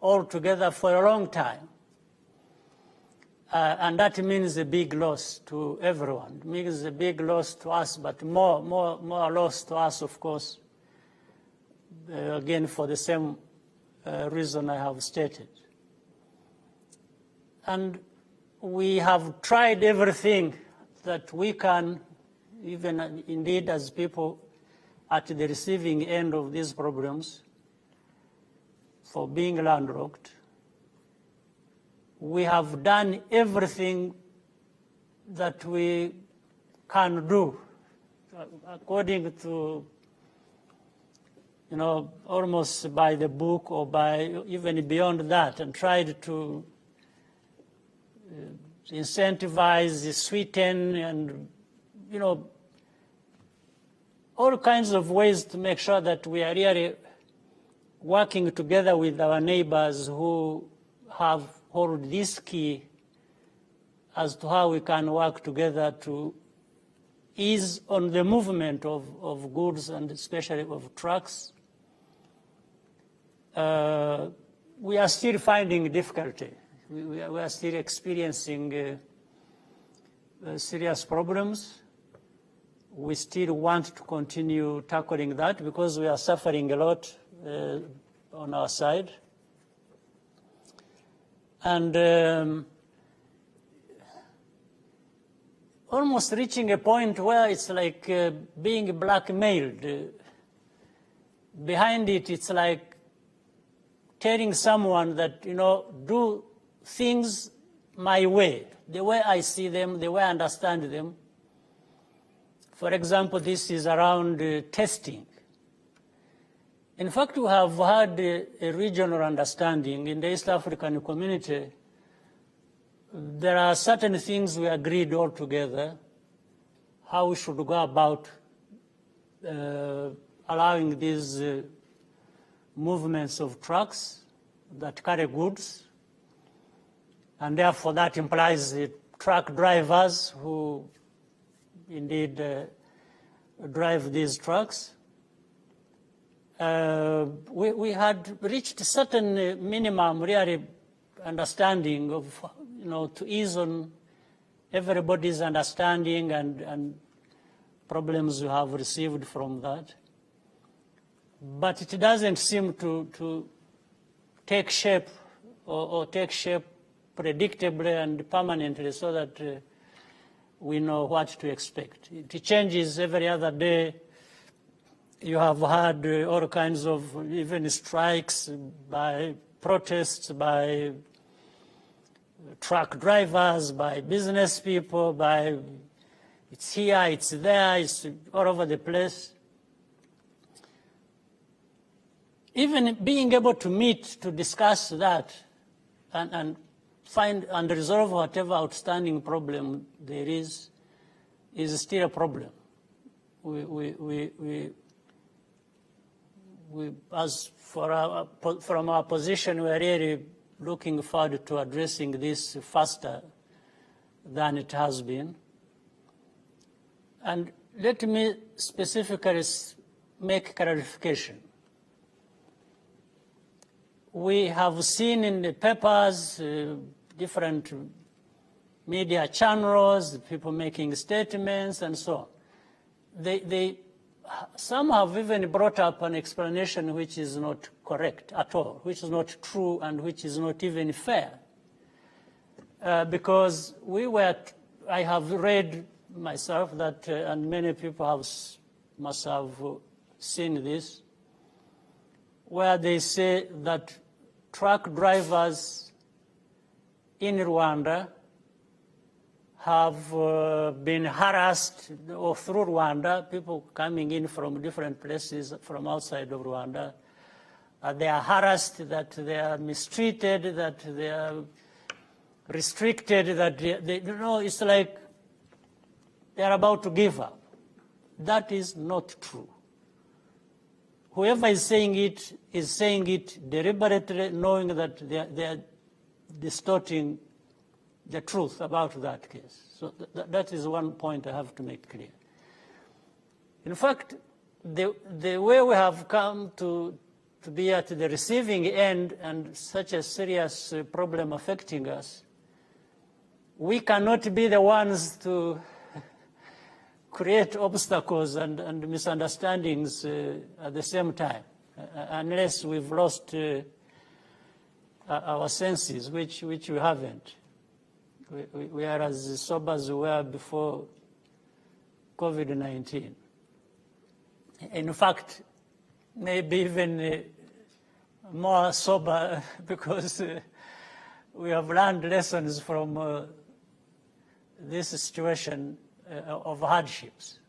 altogether for a long time. And that means a big loss to everyone. It means a big loss to us, but more loss to us, of course, again, for the same reason I have stated. And we have tried everything that we can, even indeed as people at the receiving end of these problems, for being landlocked. We have done everything that we can do according to, almost by the book or by even beyond that, and tried to incentivize, sweeten, and, all kinds of ways to make sure that we are really working together with our neighbors who hold this key as to how we can work together to ease on the movement of goods and especially of trucks. We are still finding difficulty. We are still experiencing serious problems. We still want to continue tackling that because we are suffering a lot on our side. And almost reaching a point where it's like being blackmailed. Behind it, it's like telling someone that, do things my way, the way I see them, the way I understand them. For example, this is around testing. In fact, we have had a regional understanding in the East African community. There are certain things we agreed all together, how we should go about allowing these movements of trucks that carry goods. And therefore, that implies the truck drivers who indeed drive these trucks. We had reached a certain minimum, really, understanding of, to ease on everybody's understanding and problems we have received from that. But it doesn't seem to take shape or take shape predictably and permanently so that we know what to expect. It changes every other day. You have had all kinds of even strikes, by protests, by truck drivers, by business people, by it's here, it's there, it's all over the place. Even being able to meet to discuss that and find and resolve whatever outstanding problem there is still a problem. As for from our position, we're really looking forward to addressing this faster than it has been. And let me specifically make clarification. We have seen in the papers, different media channels, people making statements and so on. They some have even brought up an explanation which is not correct at all, which is not true and which is not even fair. Because I have read myself that, and many people must have seen this, where they say that truck drivers in Rwanda have been harassed, or through Rwanda, people coming in from different places from outside of Rwanda, they are harassed, that they are mistreated, that they are restricted, that it's like they're about to give up. That is not true. Whoever is saying it deliberately, knowing that they are distorting the truth about that case. So that is one point I have to make clear. In fact, the way we have come to be at the receiving end and such a serious problem affecting us, we cannot be the ones to create obstacles and misunderstandings at the same time, unless we've lost our senses, which we haven't. We are as sober as we were before COVID-19. In fact, maybe even more sober because we have learned lessons from this situation of hardships.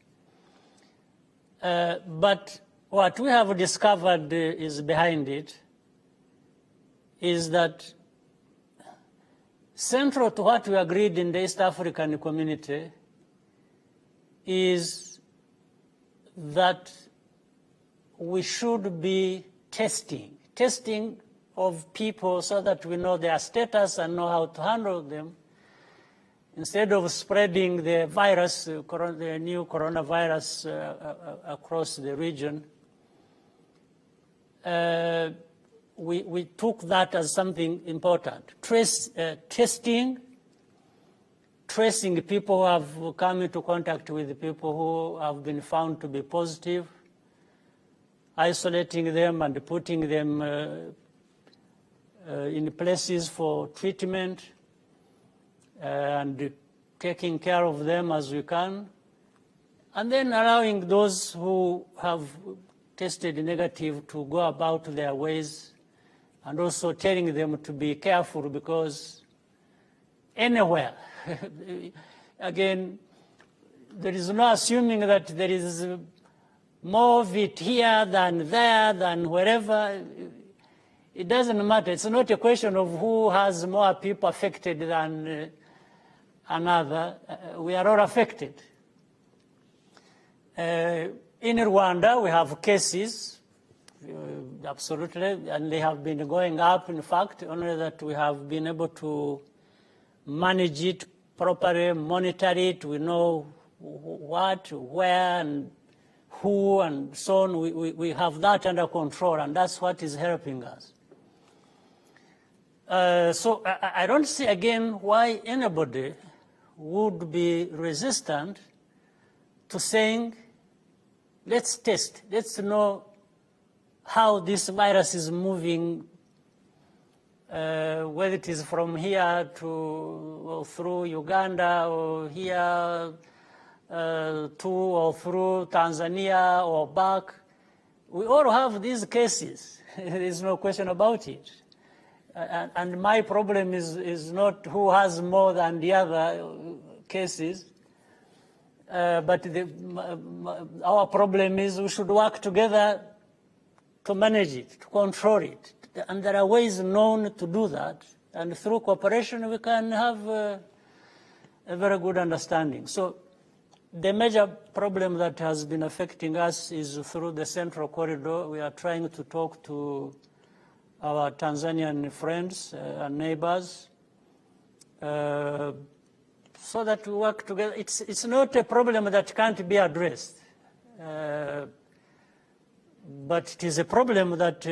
But what we have discovered is behind it is that central to what we agreed in the East African community is that we should be testing of people so that we know their status and know how to handle them, instead of spreading the virus, the new coronavirus across the region. We took that as something important. Testing, tracing people who have come into contact with people who have been found to be positive, isolating them and putting them in places for treatment, and taking care of them as we can, and then allowing those who have tested negative to go about their ways, and also telling them to be careful, because anywhere, again, there is no assuming that there is more of it here than there than wherever. It doesn't matter. It's not a question of who has more people affected than another. We are all affected. In Rwanda, we have cases, absolutely, and they have been going up, in fact, only that we have been able to manage it properly, monitor it. We know what, where, and who, and so on. We have that under control, and that's what is helping us. So I don't see, again, why anybody would be resistant to saying, let's test, let's know how this virus is moving, whether it is from here to, or through Uganda, or here to or through Tanzania or back. We all have these cases. There is no question about it. And my problem is not who has more than the other cases, but our problem is we should work together to manage it, to control it. And there are ways known to do that. And through cooperation, we can have a very good understanding. So the major problem that has been affecting us is through the Central Corridor. We are trying to talk to our Tanzanian friends and neighbors so that we work together. It's not a problem that can't be addressed, but it is a problem that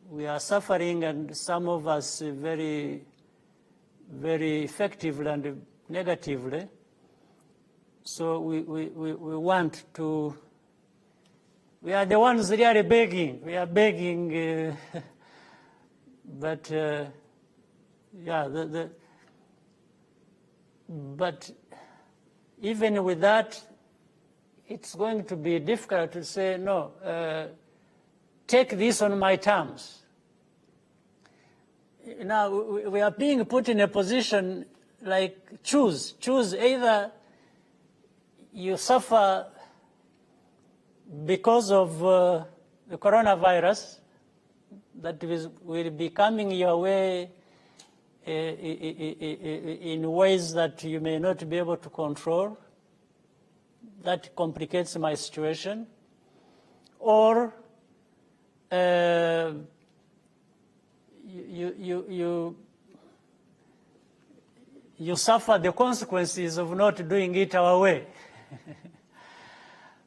we are suffering, and some of us very, very effectively and negatively. So we want to, we are the ones really begging. We are begging, but yeah, but even with that, it's going to be difficult to say, no, take this on my terms. Now, we are being put in a position like choose either you suffer because of the coronavirus that will be coming your way in ways that you may not be able to control. That complicates my situation. Or you suffer the consequences of not doing it our way.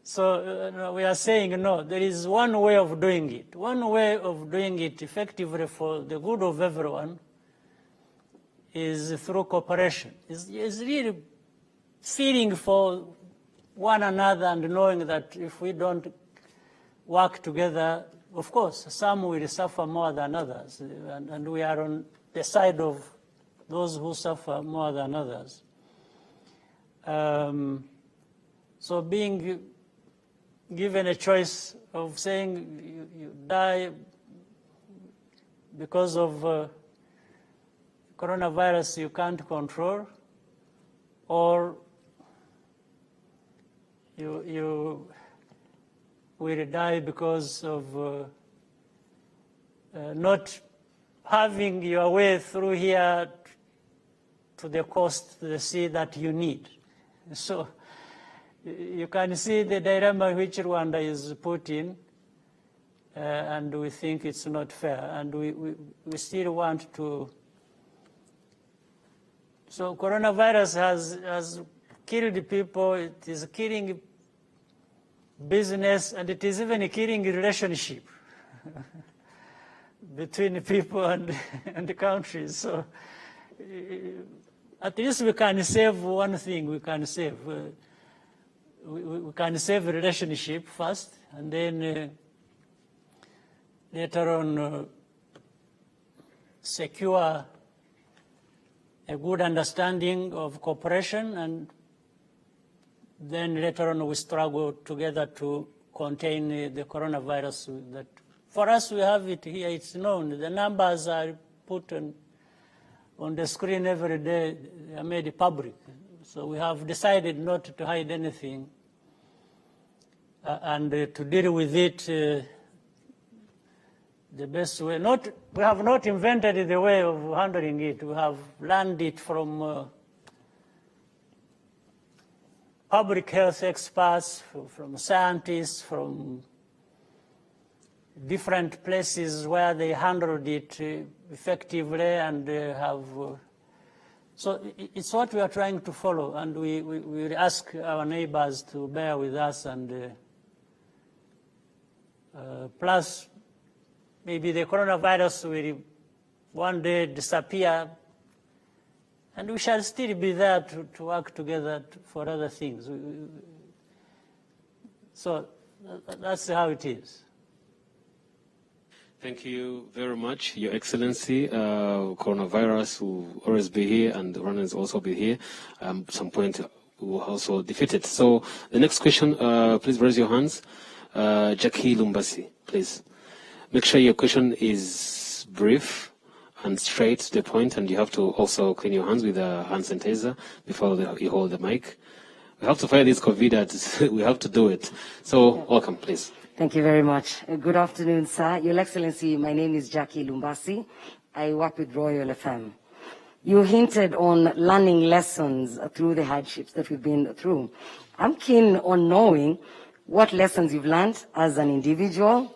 So we are saying, no, there is one way of doing it. One way of doing it effectively for the good of everyone is through cooperation. It's really feeling for one another and knowing that if we don't work together, of course, some will suffer more than others. And we are on the side of those who suffer more than others. So being given a choice of saying you die because of coronavirus you can't control, or you will die because of not having your way through here to the coast, to the sea that you need. So you can see the dilemma which Rwanda is put in, and we think it's not fair, and we still want to. So coronavirus has killed people, it is killing business, and it is even killing relationship between people and the countries. So at least we can save one thing. We can save. We can save relationship first, and then later on secure a good understanding of cooperation, and then later on we struggle together to contain the coronavirus. That for us, we have it here, it's known. The numbers are put on the screen every day, they are made public. So we have decided not to hide anything and to deal with it the best way. We have not invented the way of handling it. We have learned it from public health experts, from scientists, from different places where they handled it effectively and have. So it's what we are trying to follow, and we ask our neighbors to bear with us, and plus maybe the coronavirus will one day disappear, and we shall still be there to work together for other things. So that's how it is.
Thank you very much, Your Excellency. Coronavirus will always be here, and Rwandans will also be here. At some point, we will also defeat it. So the next question, please raise your hands. Jackie Lumbasi, please. Make sure your question is brief and straight to the point, and you have to also clean your hands with a hand sanitizer before you hold the mic. We have to fight this COVID. We have to do it. So welcome, please.
Thank you very much. Good afternoon, sir. Your Excellency, my name is Jackie Lumbasi. I work with Royal FM. You hinted on learning lessons through the hardships that we've been through. I'm keen on knowing what lessons you've learned as an individual,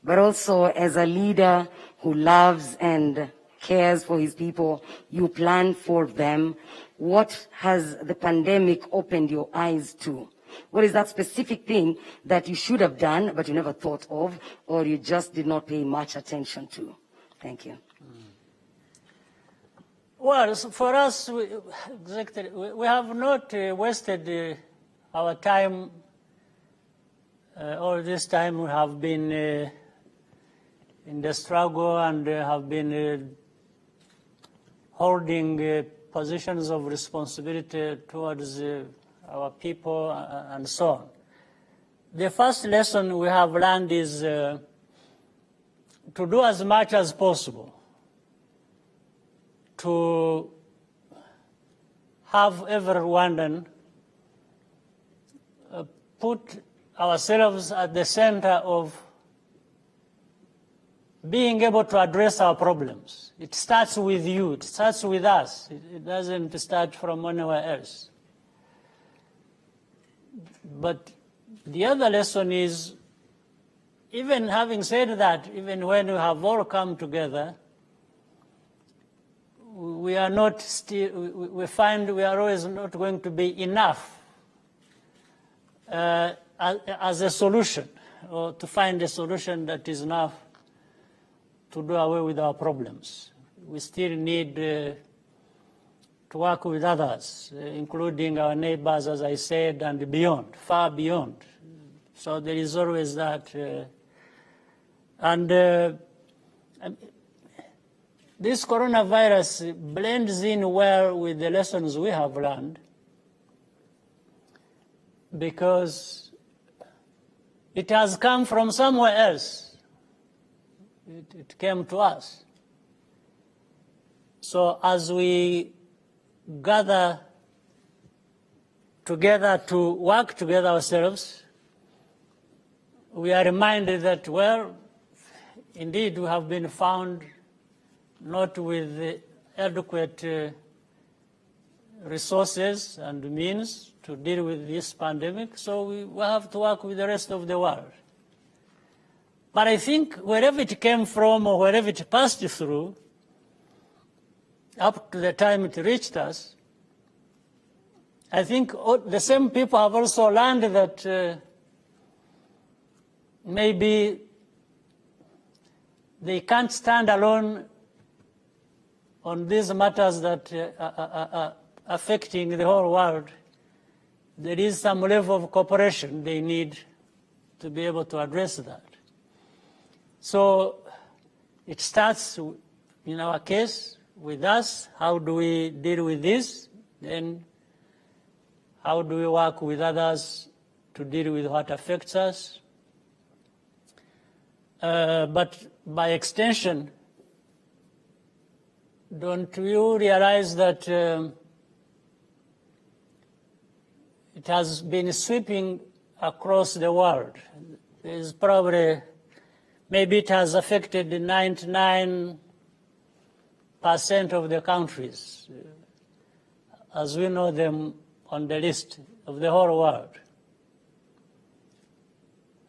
but also as a leader who loves and cares for his people. You plan for them. What has the pandemic opened your eyes to? What is that specific thing that you should have done but you never thought of, or you just did not pay much attention to? Thank you.
Well, for us, we have not wasted our time, all this time we have been in the struggle and have been holding positions of responsibility towards our people and so on. The first lesson we have learned is to do as much as possible to have every Rwandan put ourselves at the center of being able to address our problems. It starts with you, it starts with us. It doesn't start from anywhere else. But the other lesson is, even having said that, even when we have all come together, we are not still, we find we are always not going to be enough as a solution, or to find a solution that is enough to do away with our problems. We still need to work with others, including our neighbors, as I said, and beyond, far beyond. So there is always that. This coronavirus blends in well with the lessons we have learned, because it has come from somewhere else. It came to us. So as we gather together to work together ourselves, we are reminded that, well, indeed we have been found not with adequate resources and means to deal with this pandemic, so we will have to work with the rest of the world. But I think wherever it came from or wherever it passed through, up to the time it reached us, I think the same people have also learned that maybe they can't stand alone on these matters that are affecting the whole world. There is some level of cooperation they need to be able to address that. So it starts, in our case, with us. How do we deal with this? Then how do we work with others to deal with what affects us? But by extension, don't you realize that it has been sweeping across the world? There's probably, maybe it has affected 99% of the countries, as we know them on the list of the whole world.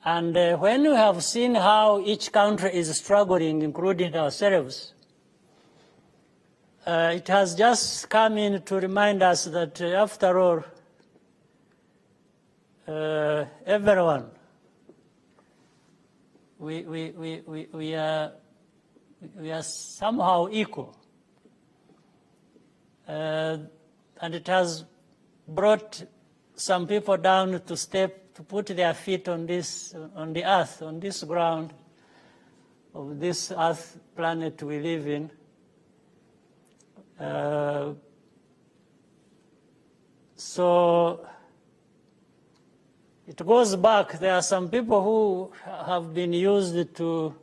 And when we have seen how each country is struggling, including ourselves, it has just come in to remind us that, after all, everyone, we are somehow equal. And it has brought some people down to put their feet on the earth, on this ground of this earth planet we live in. So it goes back. There are some people who have been used to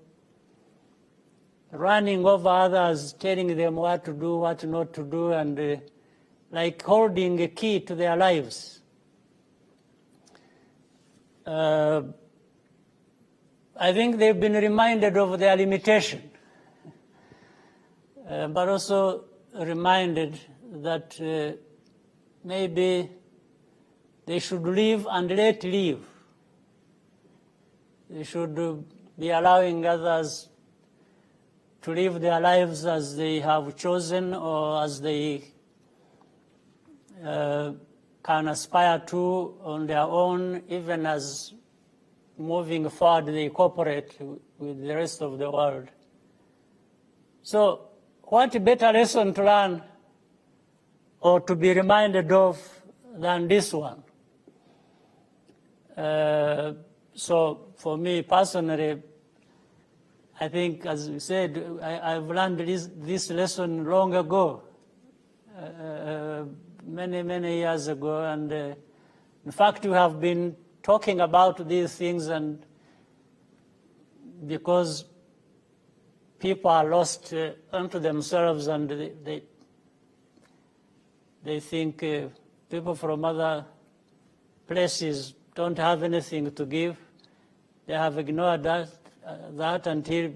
running over others, telling them what to do, what not to do, and like holding a key to their lives. I think they've been reminded of their limitation, but also reminded that maybe they should live and let live. They should be allowing others to live their lives as they have chosen or as they can aspire to on their own, even as moving forward they cooperate with the rest of the world. So what better lesson to learn or to be reminded of than this one? So for me personally, I think, as you said, I've learned this lesson long ago, many years ago. And in fact, we have been talking about these things, and because people are lost unto themselves, and they think people from other places don't have anything to give. They have ignored that until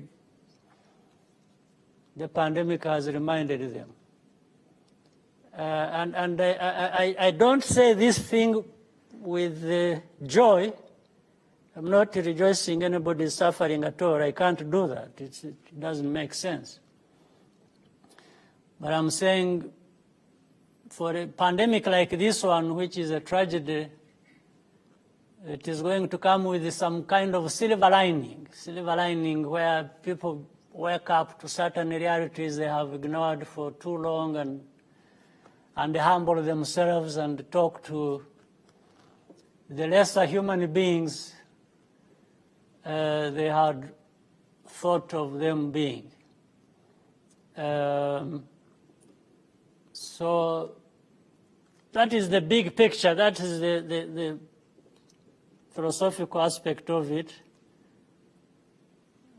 the pandemic has reminded them. And I don't say this thing with joy. I'm not rejoicing anybody's suffering at all. I can't do that. It doesn't make sense. But I'm saying for a pandemic like this one, which is a tragedy, it is going to come with some kind of silver lining where people wake up to certain realities they have ignored for too long, and humble themselves and talk to the lesser human beings they had thought of them being. So that is the big picture. That is the philosophical aspect of it.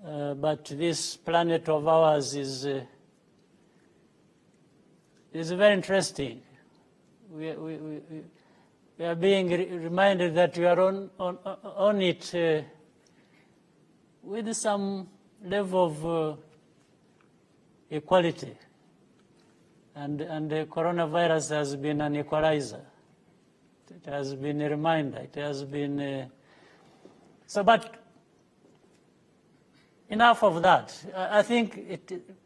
But this planet of ours is very interesting. We are being reminded that we are on it with some level of equality. And the coronavirus has been an equalizer. It has been a reminder. It has been... But enough of that. I think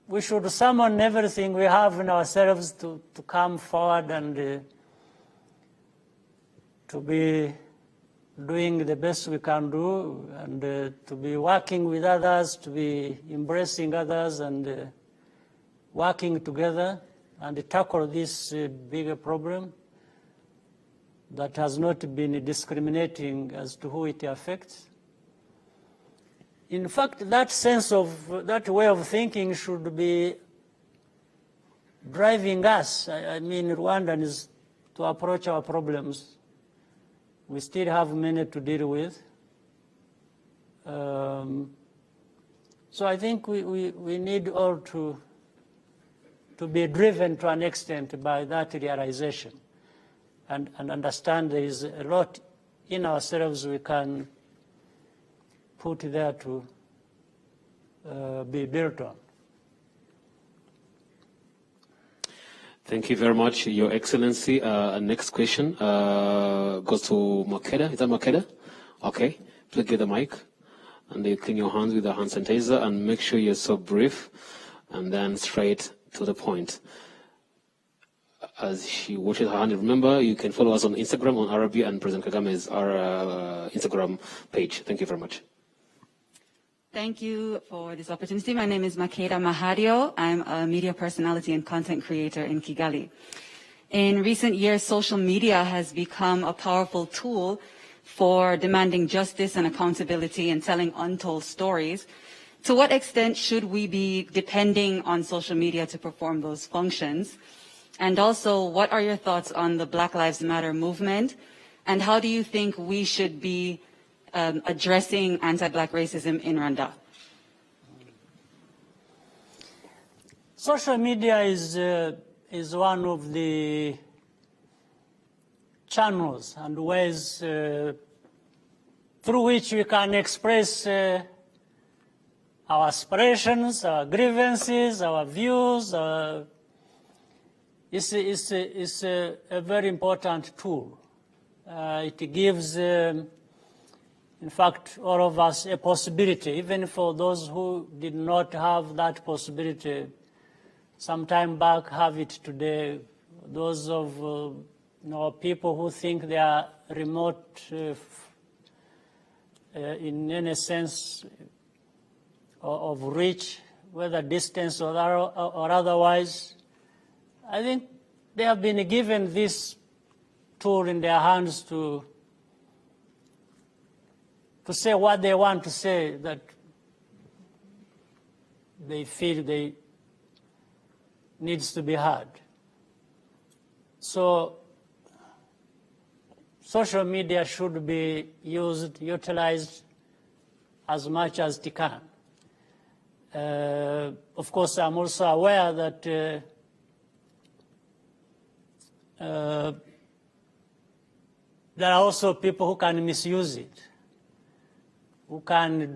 we should summon everything we have in ourselves to come forward and to be doing the best we can do, and to be working with others, to be embracing others, and working together and tackle this bigger problem that has not been discriminating as to who it affects. In fact, that way of thinking should be driving us, I mean Rwandans, to approach our problems. We still have many to deal with. So I think we need all to be driven to an extent by that realization, and understand there is a lot in ourselves we can put there to be built on.
Thank you very much, Your Excellency. Next question goes to Makeda. Is that Makeda? Okay. Please get the mic, and you clean your hands with the hand sanitizer, and make sure you're so brief, and then straight to the point. As she washes her hand, remember, you can follow us on Instagram, on Arabi, and President Kagame is our Instagram page. Thank you very much.
Thank you for this opportunity. My name is Makeda Mahario. I'm a media personality and content creator in Kigali. In recent years, social media has become a powerful tool for demanding justice and accountability and telling untold stories. To what extent should we be depending on social media to perform those functions? And also, what are your thoughts on the Black Lives Matter movement? And how do you think we should be addressing anti-Black racism in Rwanda?
Social media is one of the channels and ways through which we can express our aspirations, our grievances, our views. It's a very important tool. It gives in fact, all of us a possibility, even for those who did not have that possibility some time back, have it today. Those of people who think they are remote in any sense of reach, whether distance or otherwise, I think they have been given this tool in their hands to to say what they want to say that they feel they needs to be heard. So social media should be utilized as much as it can. Of course, I'm also aware that there are also people who can misuse it, who can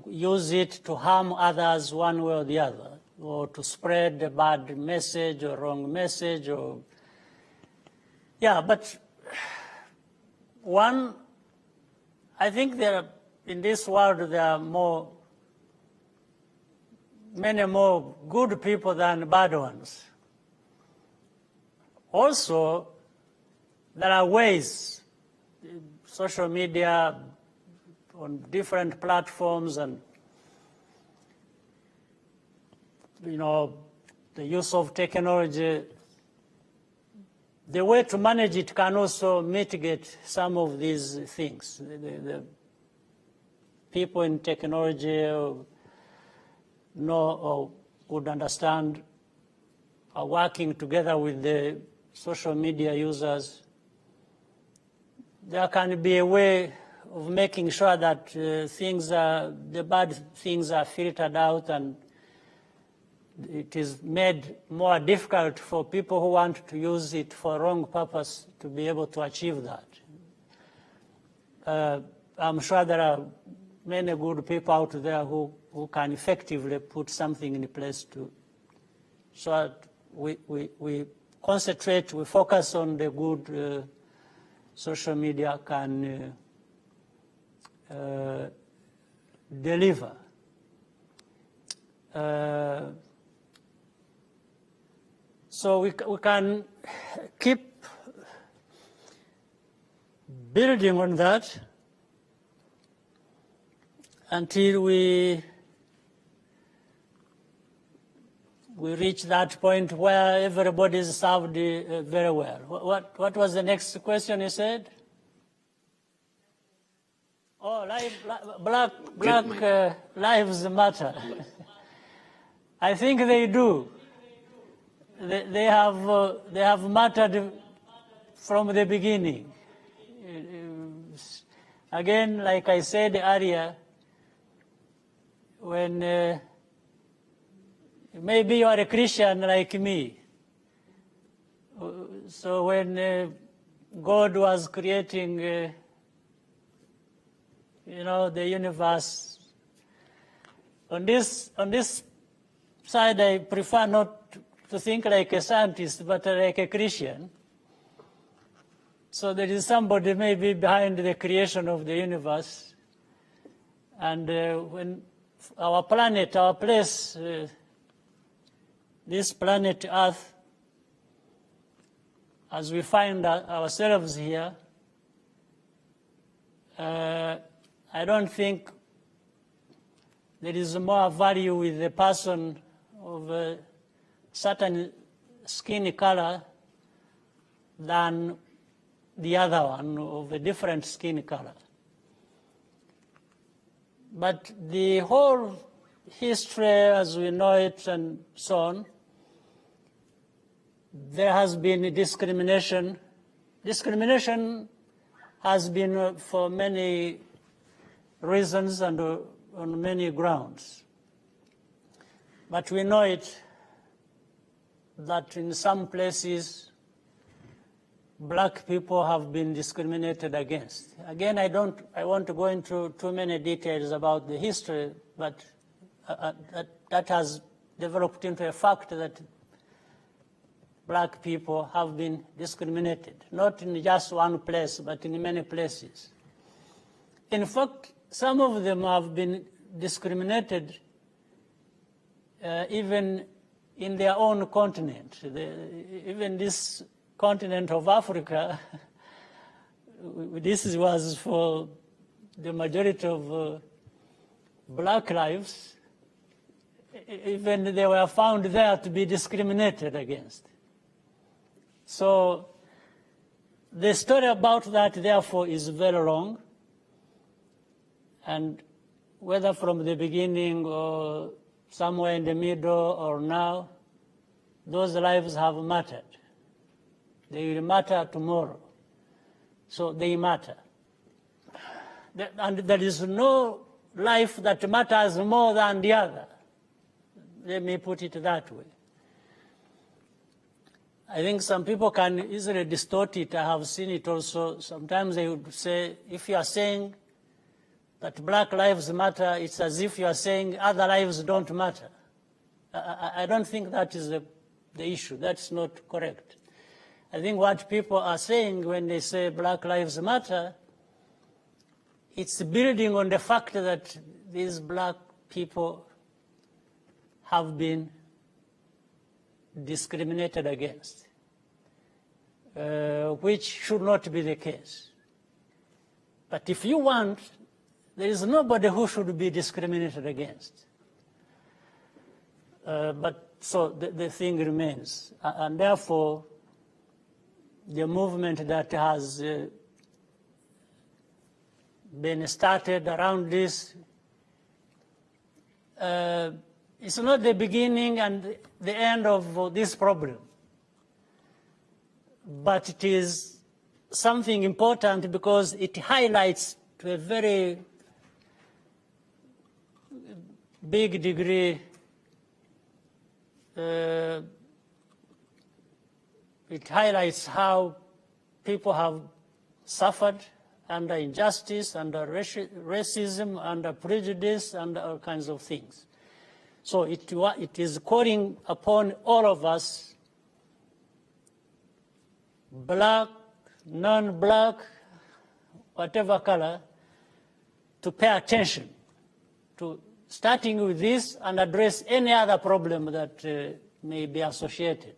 use it to harm others one way or the other, or to spread a bad message or wrong message, or but I think in this world there are many more good people than bad ones. Also, there are ways, social media, on different platforms, and the use of technology, the way to manage it can also mitigate some of these things. The people in technology know or would understand, are working together with the social media users. There can be a way of making sure that the bad things are filtered out, and it is made more difficult for people who want to use it for wrong purpose to be able to achieve that. I'm sure there are many good people out there who can effectively put something in place so that we concentrate, we focus on the good social media can deliver. So we can keep building on that until we reach that point where everybody is served very well. What was the next question you said? Oh, black lives matter. I think they do. They have mattered from the beginning. Again, like I said earlier, when maybe you are a Christian like me, so when God was creating the universe, on this side I prefer not to think like a scientist, but like a Christian. So there is somebody maybe behind the creation of the universe. And when our planet, our place, this planet Earth, as we find ourselves here, I don't think there is more value with a person of a certain skin color than the other one of a different skin color. But the whole history as we know it and so on, there has been discrimination. Discrimination has been for many reasons and on many grounds. But we know it that in some places black people have been discriminated against. Again, I want to go into too many details about the history, but that has developed into a fact that black people have been discriminated, not in just one place, but in many places. In fact, some of them have been discriminated even in their own continent. Even this continent of Africa, this was for the majority of black lives, even they were found there to be discriminated against. So the story about that, therefore, is very long. And whether from the beginning or somewhere in the middle or now, those lives have mattered. They will matter tomorrow. So they matter. And there is no life that matters more than the other. Let me put it that way. I think some people can easily distort it. I have seen it also. Sometimes they would say, if you are saying that black lives matter, it's as if you are saying other lives don't matter. I don't think that is the issue. That's not correct. I think what people are saying when they say black lives matter, it's building on the fact that these black people have been discriminated against, which should not be the case. But if you want, there is nobody who should be discriminated against. But so the thing remains. And therefore, the movement that has been started around this, it's not the beginning and the end of this problem, but it is something important because it highlights to a very big degree it highlights how people have suffered under injustice, under racism, under prejudice, and all kinds of things. So it is calling upon all of us, black, non-black, whatever color, to pay attention to starting with this and address any other problem that may be associated.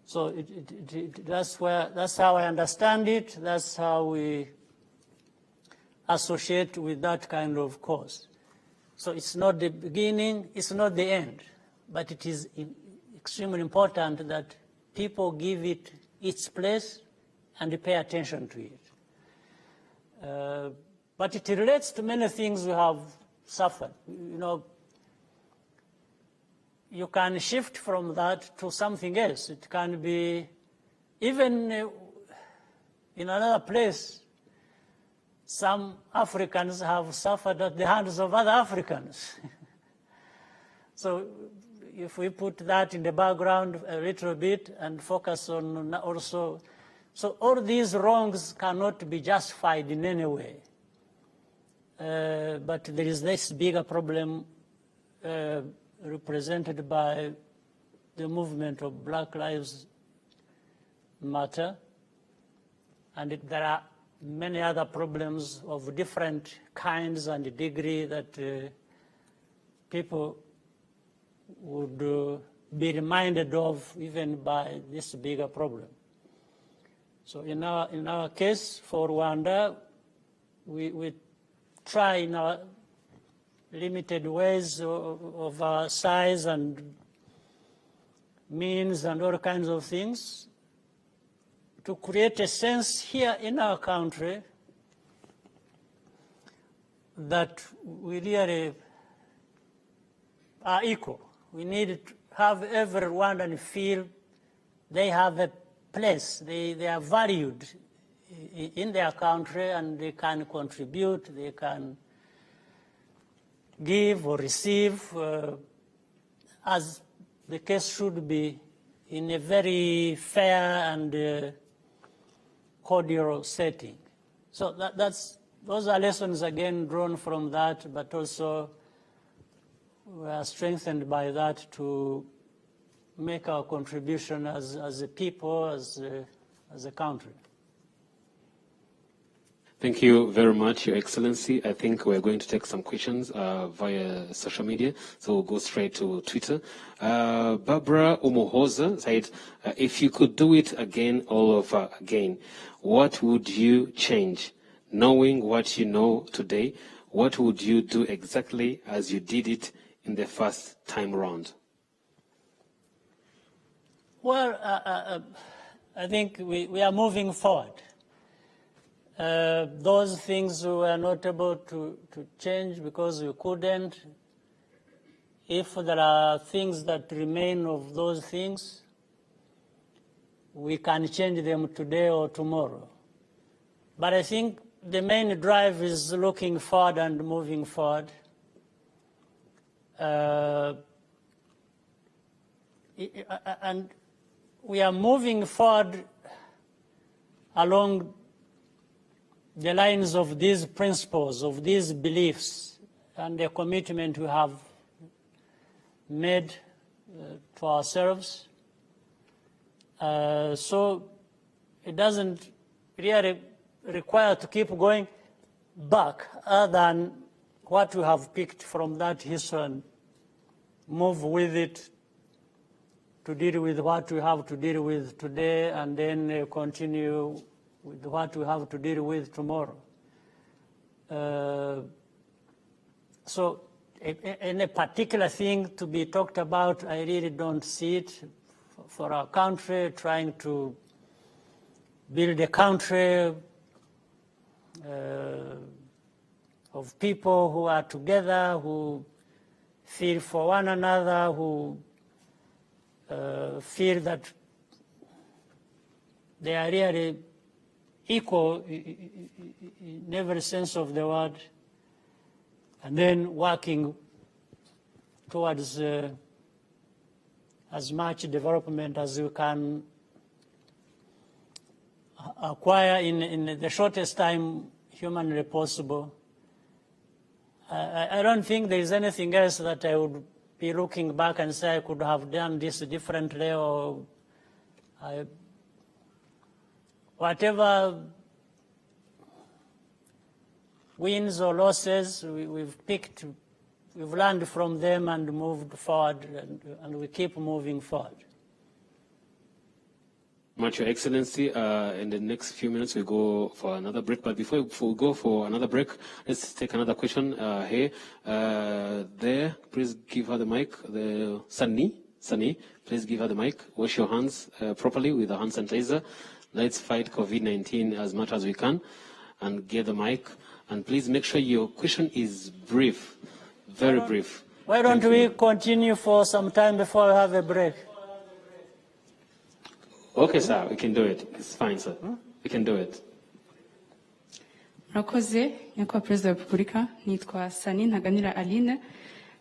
So that's how I understand it. That's how we associate with that kind of cause. So it's not the beginning, it's not the end, but it is extremely important that people give it its place and pay attention to it. But it relates to many things we have suffered. You know, you can shift from that to something else. It can be even in another place. Some Africans have suffered at the hands of other Africans. So if we put that in the background a little bit and focus on also, so all these wrongs cannot be justified in any way. But there is this bigger problem represented by the movement of Black Lives Matter, and there are many other problems of different kinds and degree that people would be reminded of even by this bigger problem. So in our case for Rwanda, we try in our limited ways of our size and means and all kinds of things to create a sense here in our country that we really are equal. We need to have every Rwandan feel they have a place, they are valued in their country and they can contribute, they can give or receive as the case should be in a very fair and cordial setting. So those are lessons again drawn from that, but also we are strengthened by that to make our contribution as a people, as a country.
Thank you very much, Your Excellency. I think we're going to take some questions via social media, so we'll go straight to Twitter. Barbara Umohoza said, if you could do it again, all over again, what would you change? Knowing what you know today, what would you do exactly as you did it in the first time round?
Well, I think we are moving forward. Those things we were not able to change because we couldn't. If there are things that remain of those things, we can change them today or tomorrow. But I think the main drive is looking forward and moving forward. And we are moving forward along the lines of these principles, of these beliefs, and the commitment we have made to ourselves. So it doesn't really require to keep going back other than what we have picked from that history and move with it to deal with what we have to deal with today, and then continue with what we have to deal with tomorrow. So any particular thing to be talked about, I really don't see it. For our country, trying to build a country of people who are together, who feel for one another, who feel that they are really equal in every sense of the word, and then working towards as much development as we can acquire in the shortest time humanly possible. I don't think there is anything else that I would be looking back and say I could have done this differently, or whatever wins or losses we've picked, we've learned from them and moved forward, and we keep moving forward.
Much, Your Excellency. In the next few minutes, we go for another break. But before we go for another break, let's take another question here. There, please give her the mic. Sunny, please give her the mic. Wash your hands properly with a hand sanitizer. Let's fight COVID-19 as much as we can, and get the mic. And please make sure your question is brief, very brief.
Why don't we continue for some time before we have a break?
Okay, sir, we can do it. It's fine, sir. We can do it.
Murakoze, nyakubahwa Perezida wa Repubulika, nitwa Sani Ntaganira Aline,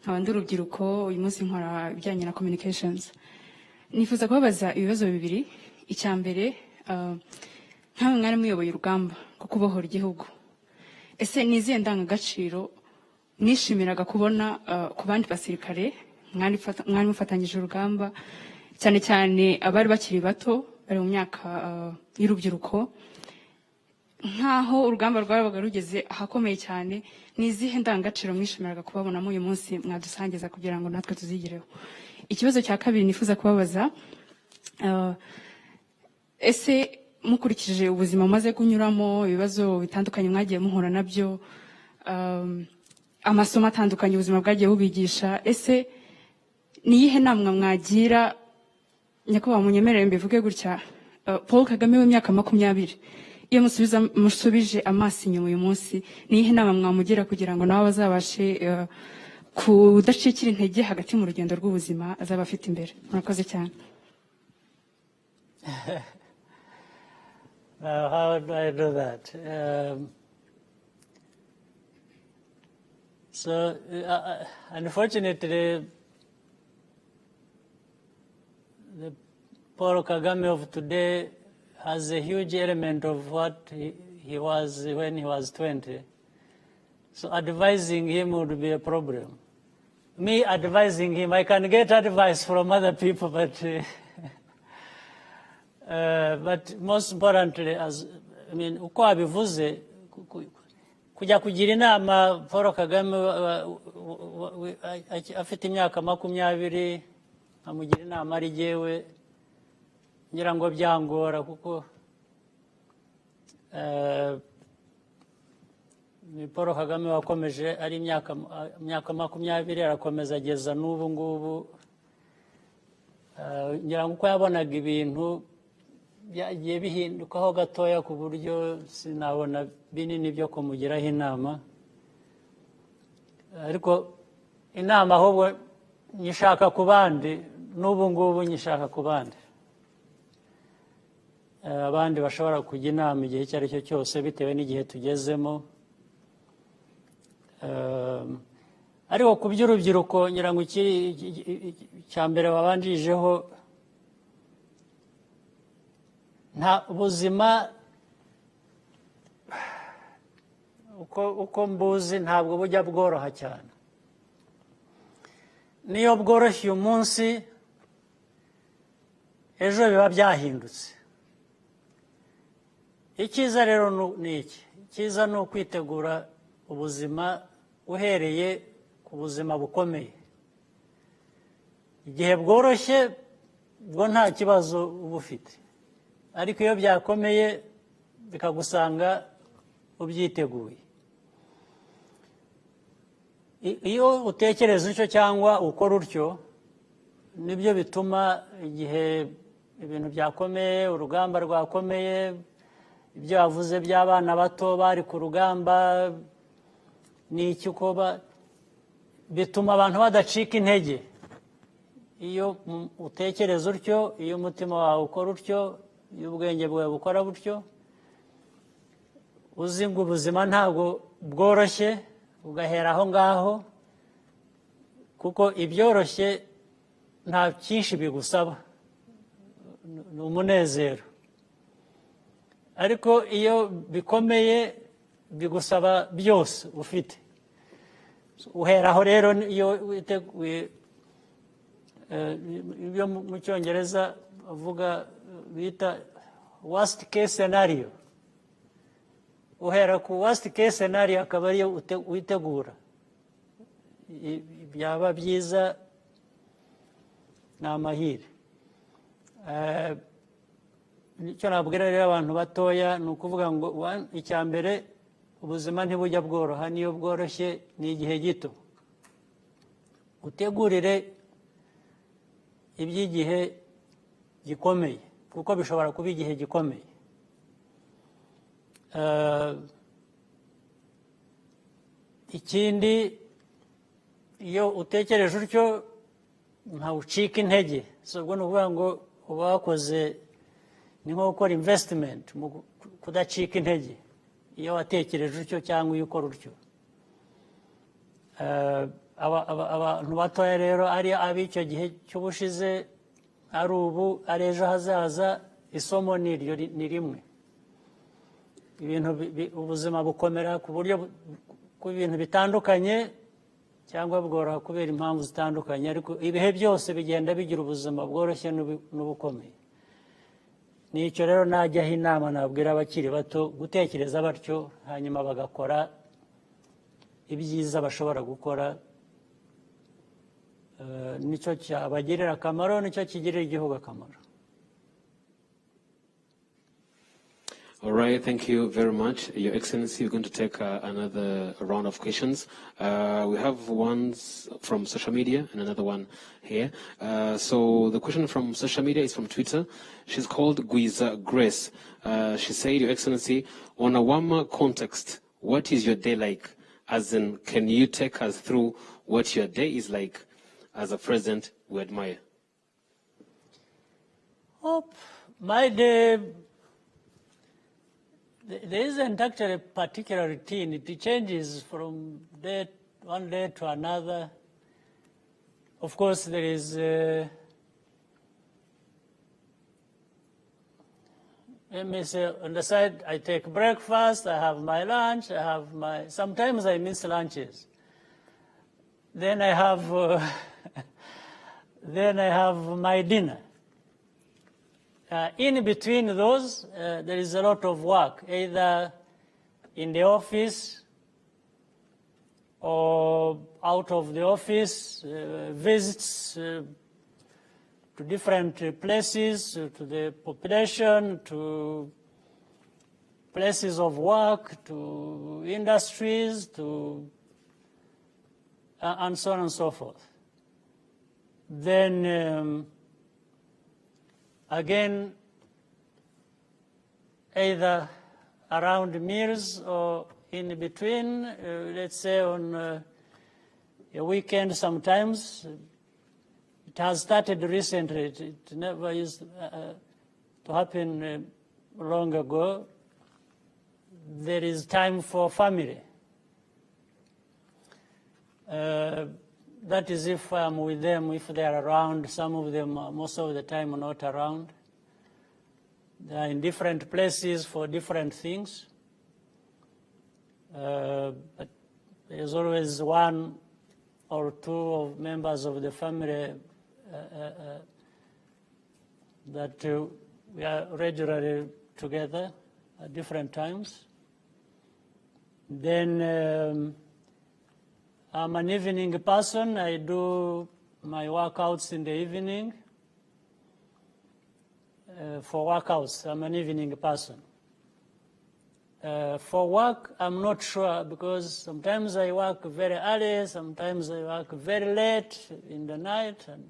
nkaba ndi urubyiruko, uyu munsi nkora ibijyanye na communications. Nifuza kubabaza ibibazo bibiri. Icya mbere, nkawe mwari muyoboye urugamba rwo kubohora igihugu. Ese ni izihe ndangagaciro mwishimiraga kubona ku bandi basirikare mwari mufatanyije urugamba, cyane cyane abari bakiri bato bari mu myaka y'urubyiruko, nkaho urugamba rwabaga rugeze ahakomeye cyane? Ni izihe ndangagaciro mwishimiraga kubabonamo uyu munsi mwadusangiza kugira ngo natwe tuzigireho? Ikibazo cya kabiri nifuza kubabaza, ese mukurikije ubuzima mumaze kunyuramo, ibibazo bitandukanye mwagiye muhura nabyo, amasomo atandukanye ubuzima bwagiye bubigisha, ese niyihe namwe mwagira, nyakubahwa munyemerere mbivuge gutya, Paul Kagame w'imyaka 20, iyo musubije amaso inyuma uyu munsi, niyihe nama mwamugira kugira ngo nawe bazabashe kudacikira intege hagati mu rugendo rw'ubuzima azaba afite imbere? Murakoze cyane.
How do I do that? Unfortunately, the Paul Kagame of today has a huge element of what he was when he was 20. So advising him would be a problem. Me advising him, I can get advice from other people, but most importantly, uko abivuze, kujya kugira inama Paul Kagame afite imyaka 20, amugira inama ari jyewe, ngira ngo byangora, kuko ni Paul Kagame wakomeje ari imyaka 20, arakomeza ageza n'ubu ngubu. Ngira ngo uko yabonaga ibintu byagiye bihindukaho gatoya ku buryo sinabona binini byo kumugiraho inama, ariko inama ahubwo nyishaka ku bandi, n'ubu ngubu nyishaka ku bandi, abandi bashobora kujya inama igihe icyo ari cyo cyose bitewe n'igihe tugezemo. Ariko ku by'urubyiruko ngira ngo icya mbere wabanjirijeho, nta ubuzima uko mbuzi ntabwo bujya bworoha cyane. Niyo bworoshye uyu munsi, ejo biba byahindutse. Icyiza rero ni iki? Icyiza ni ukwitegura ubuzima uhereye ku buzima bukomeye. Igihe bworoshye bwo nta kibazo uba ufite, ariko iyo byakomeye bikagusanga ubyiteguye. Iyo utekereza utyo cyangwa ukora utyo, nibyo bituma igihe ibintu byakomeye, urugamba rwakomeye, ibyo yavuze by'abana bato bari ku rugamba, ni iki uko bituma abantu badacika intege. Iyo utekereza utyo, iyo umutima wawe ukora utyo, iyo ubwenge bwawe bukora butyo, uzi ngo ubuzima ntabwo bworoshye, ugahera aho ngaho, kuko ibyoroshye nta cyinshi bigusaba, ni umunezero. Ariko iyo bikomeye bigusaba byose ufite. Uheraho rero iyo witeguye, ibyo mu Cyongereza bavuga bita worst case scenario. Uhera ku worst case scenario akaba ariyo witegura. Byaba byiza, ni amahire. Icyo nabwira rero abantu batoya ni ukuvuga ngo icya mbere, ubuzima ntibujya bworoha, niyo bworoshye ni igihe gito. Utegurire iby'igihe gikomeye, kuko bishobora kuba igihe gikomeye. Ikindi, iyo utekereje utyo ntawucika intege. Ubwo ni ukuvuga ngo uba wakoze, ni nko gukora investment mu kudacika intege iyo watekereje utyo cyangwa iyo ukora utyo. Abantu batoya rero, ari ab'icyo gihe cy'ubushize, ari ubu, ari ejo hazaza, isomo ni rimwe. Ubuzima bukomera ku buryo ku bintu bitandukanye, cyangwa bworoha kubera impamvu zitandukanye, ariko ibihe byose bigenda bigira ubuzima bworoshye n'ubukomeye. Nicyo rero najyaho inama nabwira abakiri bato, gutekereza batyo, hanyuma bagakora ibyiza bashobora gukora. Nicyo cyabagirira akamaro, nicyo kigirira igihugu akamaro.
All right, thank you very much, Your Excellency. We're going to take another round of questions. We have ones from social media and another one here. So the question from social media is from Twitter. She's called Guiza Grace. She said, Your Excellency, on a warmer context, what is your day like? As in, can you take us through what your day is like as a president we admire?
Oh, my day, there isn't actually a particular routine. It changes from one day to another. Of course, there is, let me say, on the side, I take breakfast, I have my lunch, sometimes I miss lunches. Then I have, then I have my dinner. In between those, there is a lot of work, either in the office or out of the office, visits to different places, to the population, to places of work, to industries, and so on and so forth. Then, again, either around meals or in between, let's say on a weekend sometimes. It has started recently. It never used to happen long ago. There is time for family. That is if I'm with them, if they are around. Some of them, most of the time, are not around. They are in different places for different things. But there's always one or two of members of the family that we are regularly together at different times. Then I'm an evening person. I do my workouts in the evening. For workouts, I'm an evening person. For work, I'm not sure because sometimes I work very early, sometimes I work very late in the night. And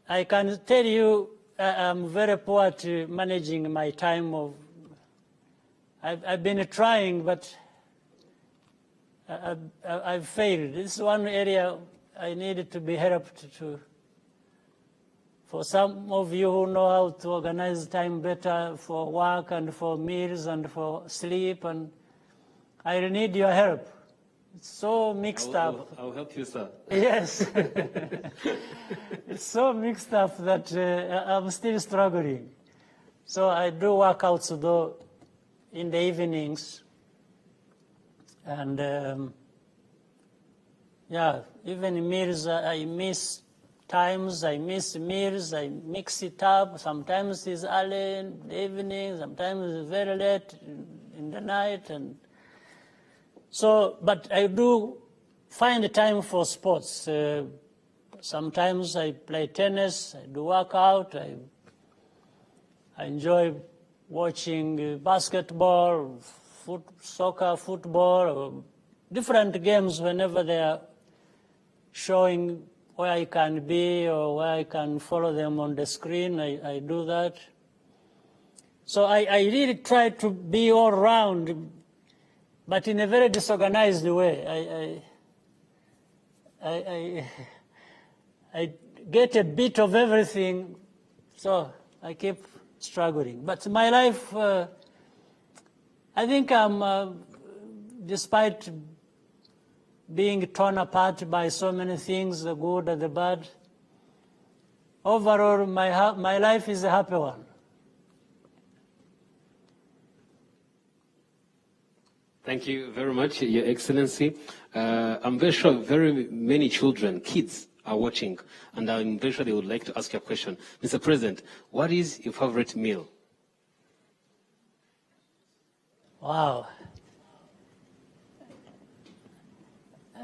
I can tell you I'm very poor at managing my time. I've been trying, but I've failed. This is one area I needed to be helped to. For some of you who know how to organize time better for work and for meals and for sleep, and I need your help. It's so mixed up.
I'll help you, sir.
Yes. It's so mixed up that I'm still struggling. So I do workouts though in the evenings. And yeah, even meals, I miss times, I miss meals, I mix it up. Sometimes it's early in the evening, sometimes it's very late in the night. And so, but I do find the time for sports. Sometimes I play tennis, I do workout, I enjoy watching basketball, soccer, football, or different games whenever they are showing where I can be or where I can follow them on the screen. I do that. So I really try to be all around, but in a very disorganized way. I get a bit of everything, so I keep struggling. But my life, I think I'm, despite being torn apart by so many things, the good and the bad, overall, my life is a happy one.
Thank you very much, Your Excellency. I'm very sure very many children, kids, are watching, and I'm very sure they would like to ask you a question. Mr. President, what is your favorite meal?
Wow.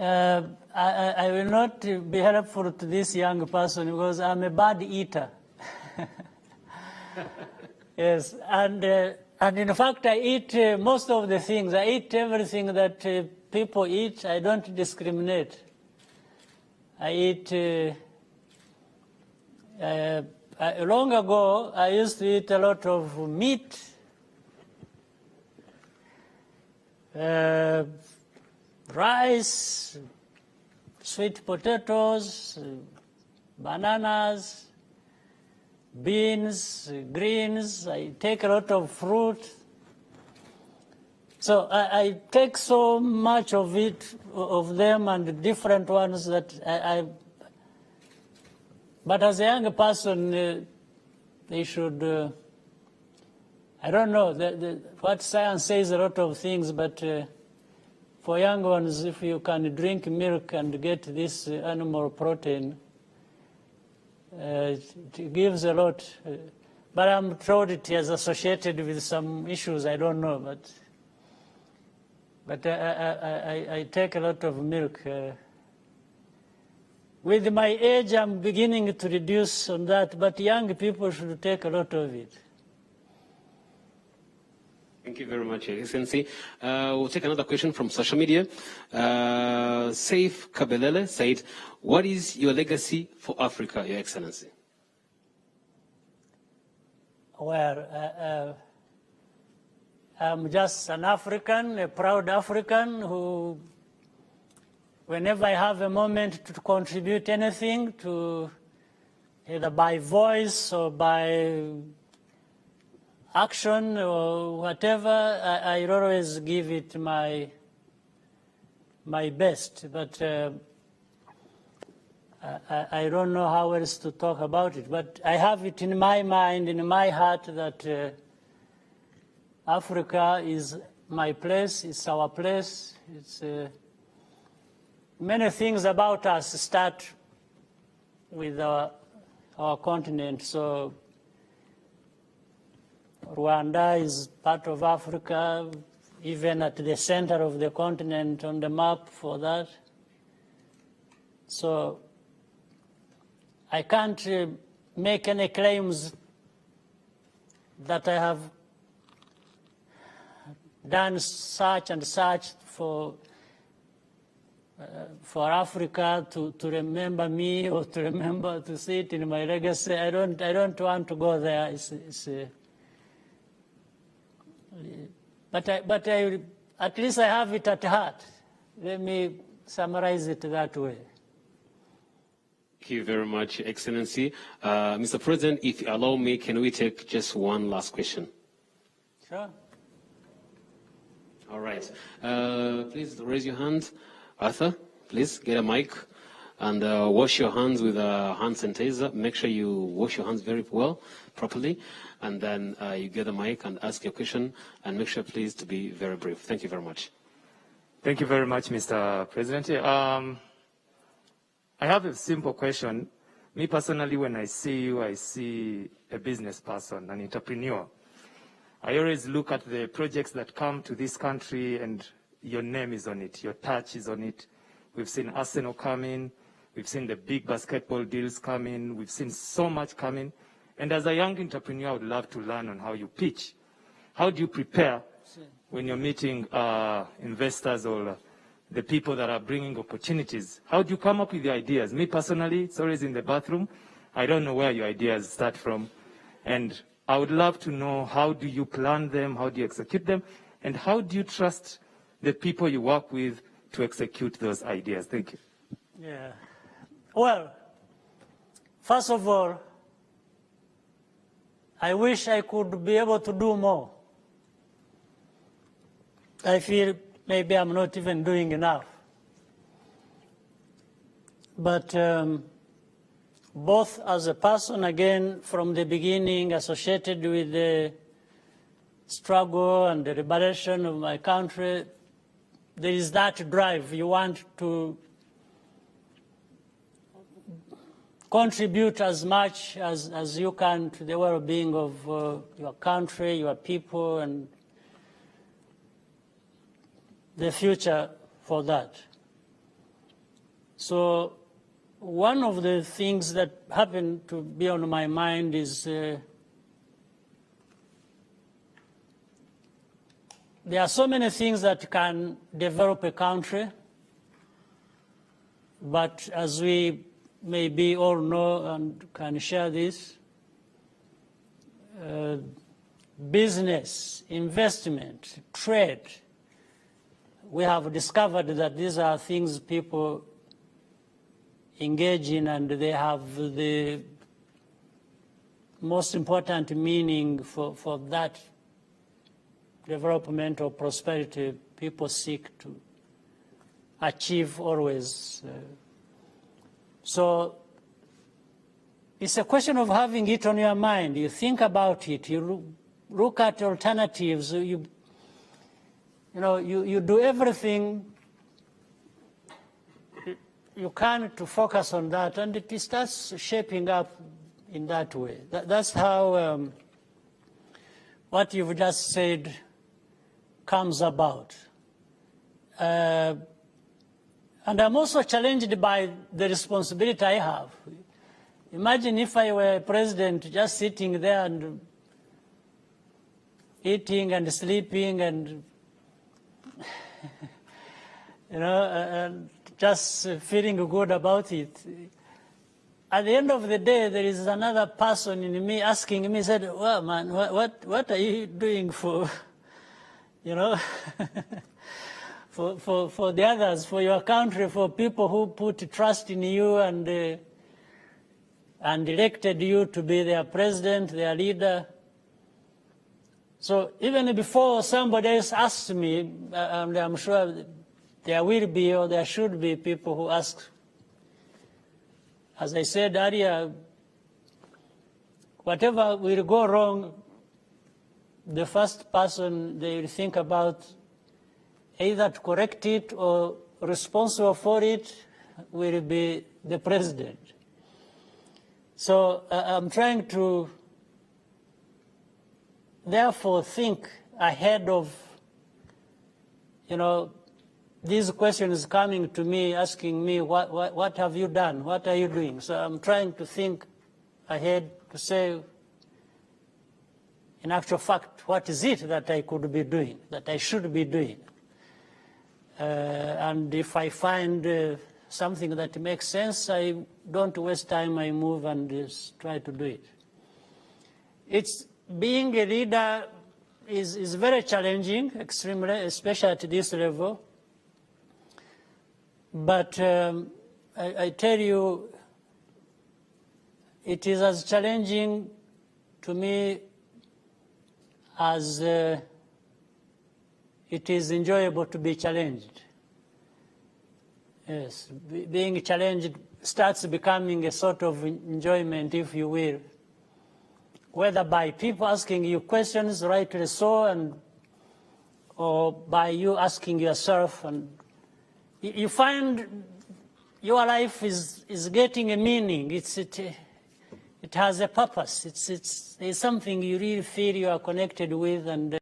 I will not be helpful to this young person because I'm a bad eater. Yes, and in fact I eat most of the things. I eat everything that people eat. I don't discriminate. I eat, long ago I used to eat a lot of meat, rice, sweet potatoes, bananas, beans, greens. I take a lot of fruit. So I take so much of it, of them, and different ones that but as a young person, they should, I don't know, what science says a lot of things, but for young ones, if you can drink milk and get this animal protein, it gives a lot. But I'm told it is associated with some issues, I don't know, but I take a lot of milk. With my age, I'm beginning to reduce on that, but young people should take a lot of it.
Thank you very much, Your Excellency. We'll take another question from social media. Saif Kabelele said, what is your legacy for Africa, Your Excellency?
Well, I'm just an African, a proud African who, whenever I have a moment to contribute anything, to either by voice or by action or whatever, I always give it my best. But I don't know how else to talk about it. But I have it in my mind, in my heart, that Africa is my place, it's our place. It's many things about us start with our continent. So Rwanda is part of Africa, even at the center of the continent on the map for that. So I can't make any claims that I have done such and such for Africa to remember me or to remember to see it in my legacy. I don't want to go there. But at least I have it at heart. Let me summarize it that way.
Thank you very much, Excellency. Mr. President, if you allow me, can we take just one last question?
Sure.
All right. Please raise your hand. Arthur, please get a mic and wash your hands with a hand sanitizer. Make sure you wash your hands very well, properly, and then you get a mic and ask your question, and make sure, please, to be very brief. Thank you very much.
Thank you very much, Mr. President. I have a simple question. Me personally, when I see you, I see a business person, an entrepreneur. I always look at the projects that come to this country and your name is on it, your touch is on it. We've seen Arsenal come in, we've seen the big basketball deals come in, we've seen so much coming. And as a young entrepreneur, I would love to learn on how you pitch. How do you prepare when you're meeting investors or the people that are bringing opportunities? How do you come up with the ideas? Me personally, it's always in the bathroom. I don't know where your ideas start from. And I would love to know, how do you plan them? How do you execute them? And how do you trust the people you work with to execute those ideas? Thank you.
Yeah. Well, first of all, I wish I could be able to do more. I feel maybe I'm not even doing enough. But both as a person, again, from the beginning, associated with the struggle and the liberation of my country, there is that drive. You want to contribute as much as you can to the well-being of your country, your people, and the future for that. So one of the things that happened to be on my mind is there are so many things that can develop a country, but as we maybe all know and can share this, business, investment, trade, we have discovered that these are things people engage in, and they have the most important meaning for that development or prosperity people seek to achieve always. So it's a question of having it on your mind. You think about it. You look at alternatives. You do everything you can to focus on that, and it starts shaping up in that way. That's how what you've just said comes about. And I'm also challenged by the responsibility I have. Imagine if I were president just sitting there and eating and sleeping and and just feeling good about it. At the end of the day, there is another person in me asking me, said, well, man, what are you doing for you know, for the others, for your country, for people who put trust in you and elected you to be their president, their leader. So even before somebody else asks me, and I'm sure there will be or there should be people who ask, as I said earlier, whatever will go wrong, the first person they will think about either to correct it or responsible for it will be the president. So I'm trying to therefore think ahead of, you know, these questions coming to me, asking me, what have you done? What are you doing? So I'm trying to think ahead to say, in actual fact, what is it that I could be doing, that I should be doing? And if I find something that makes sense, I don't waste time, I move and just try to do it. It's being a leader is very challenging, extremely, especially at this level. But I tell you, it is as challenging to me as it is enjoyable to be challenged. Yes, being challenged starts becoming a sort of enjoyment, if you will, whether by people asking you questions, rightly so, or by you asking yourself, and you find your life is getting a meaning. It has a purpose. It's something you really feel you are connected with, and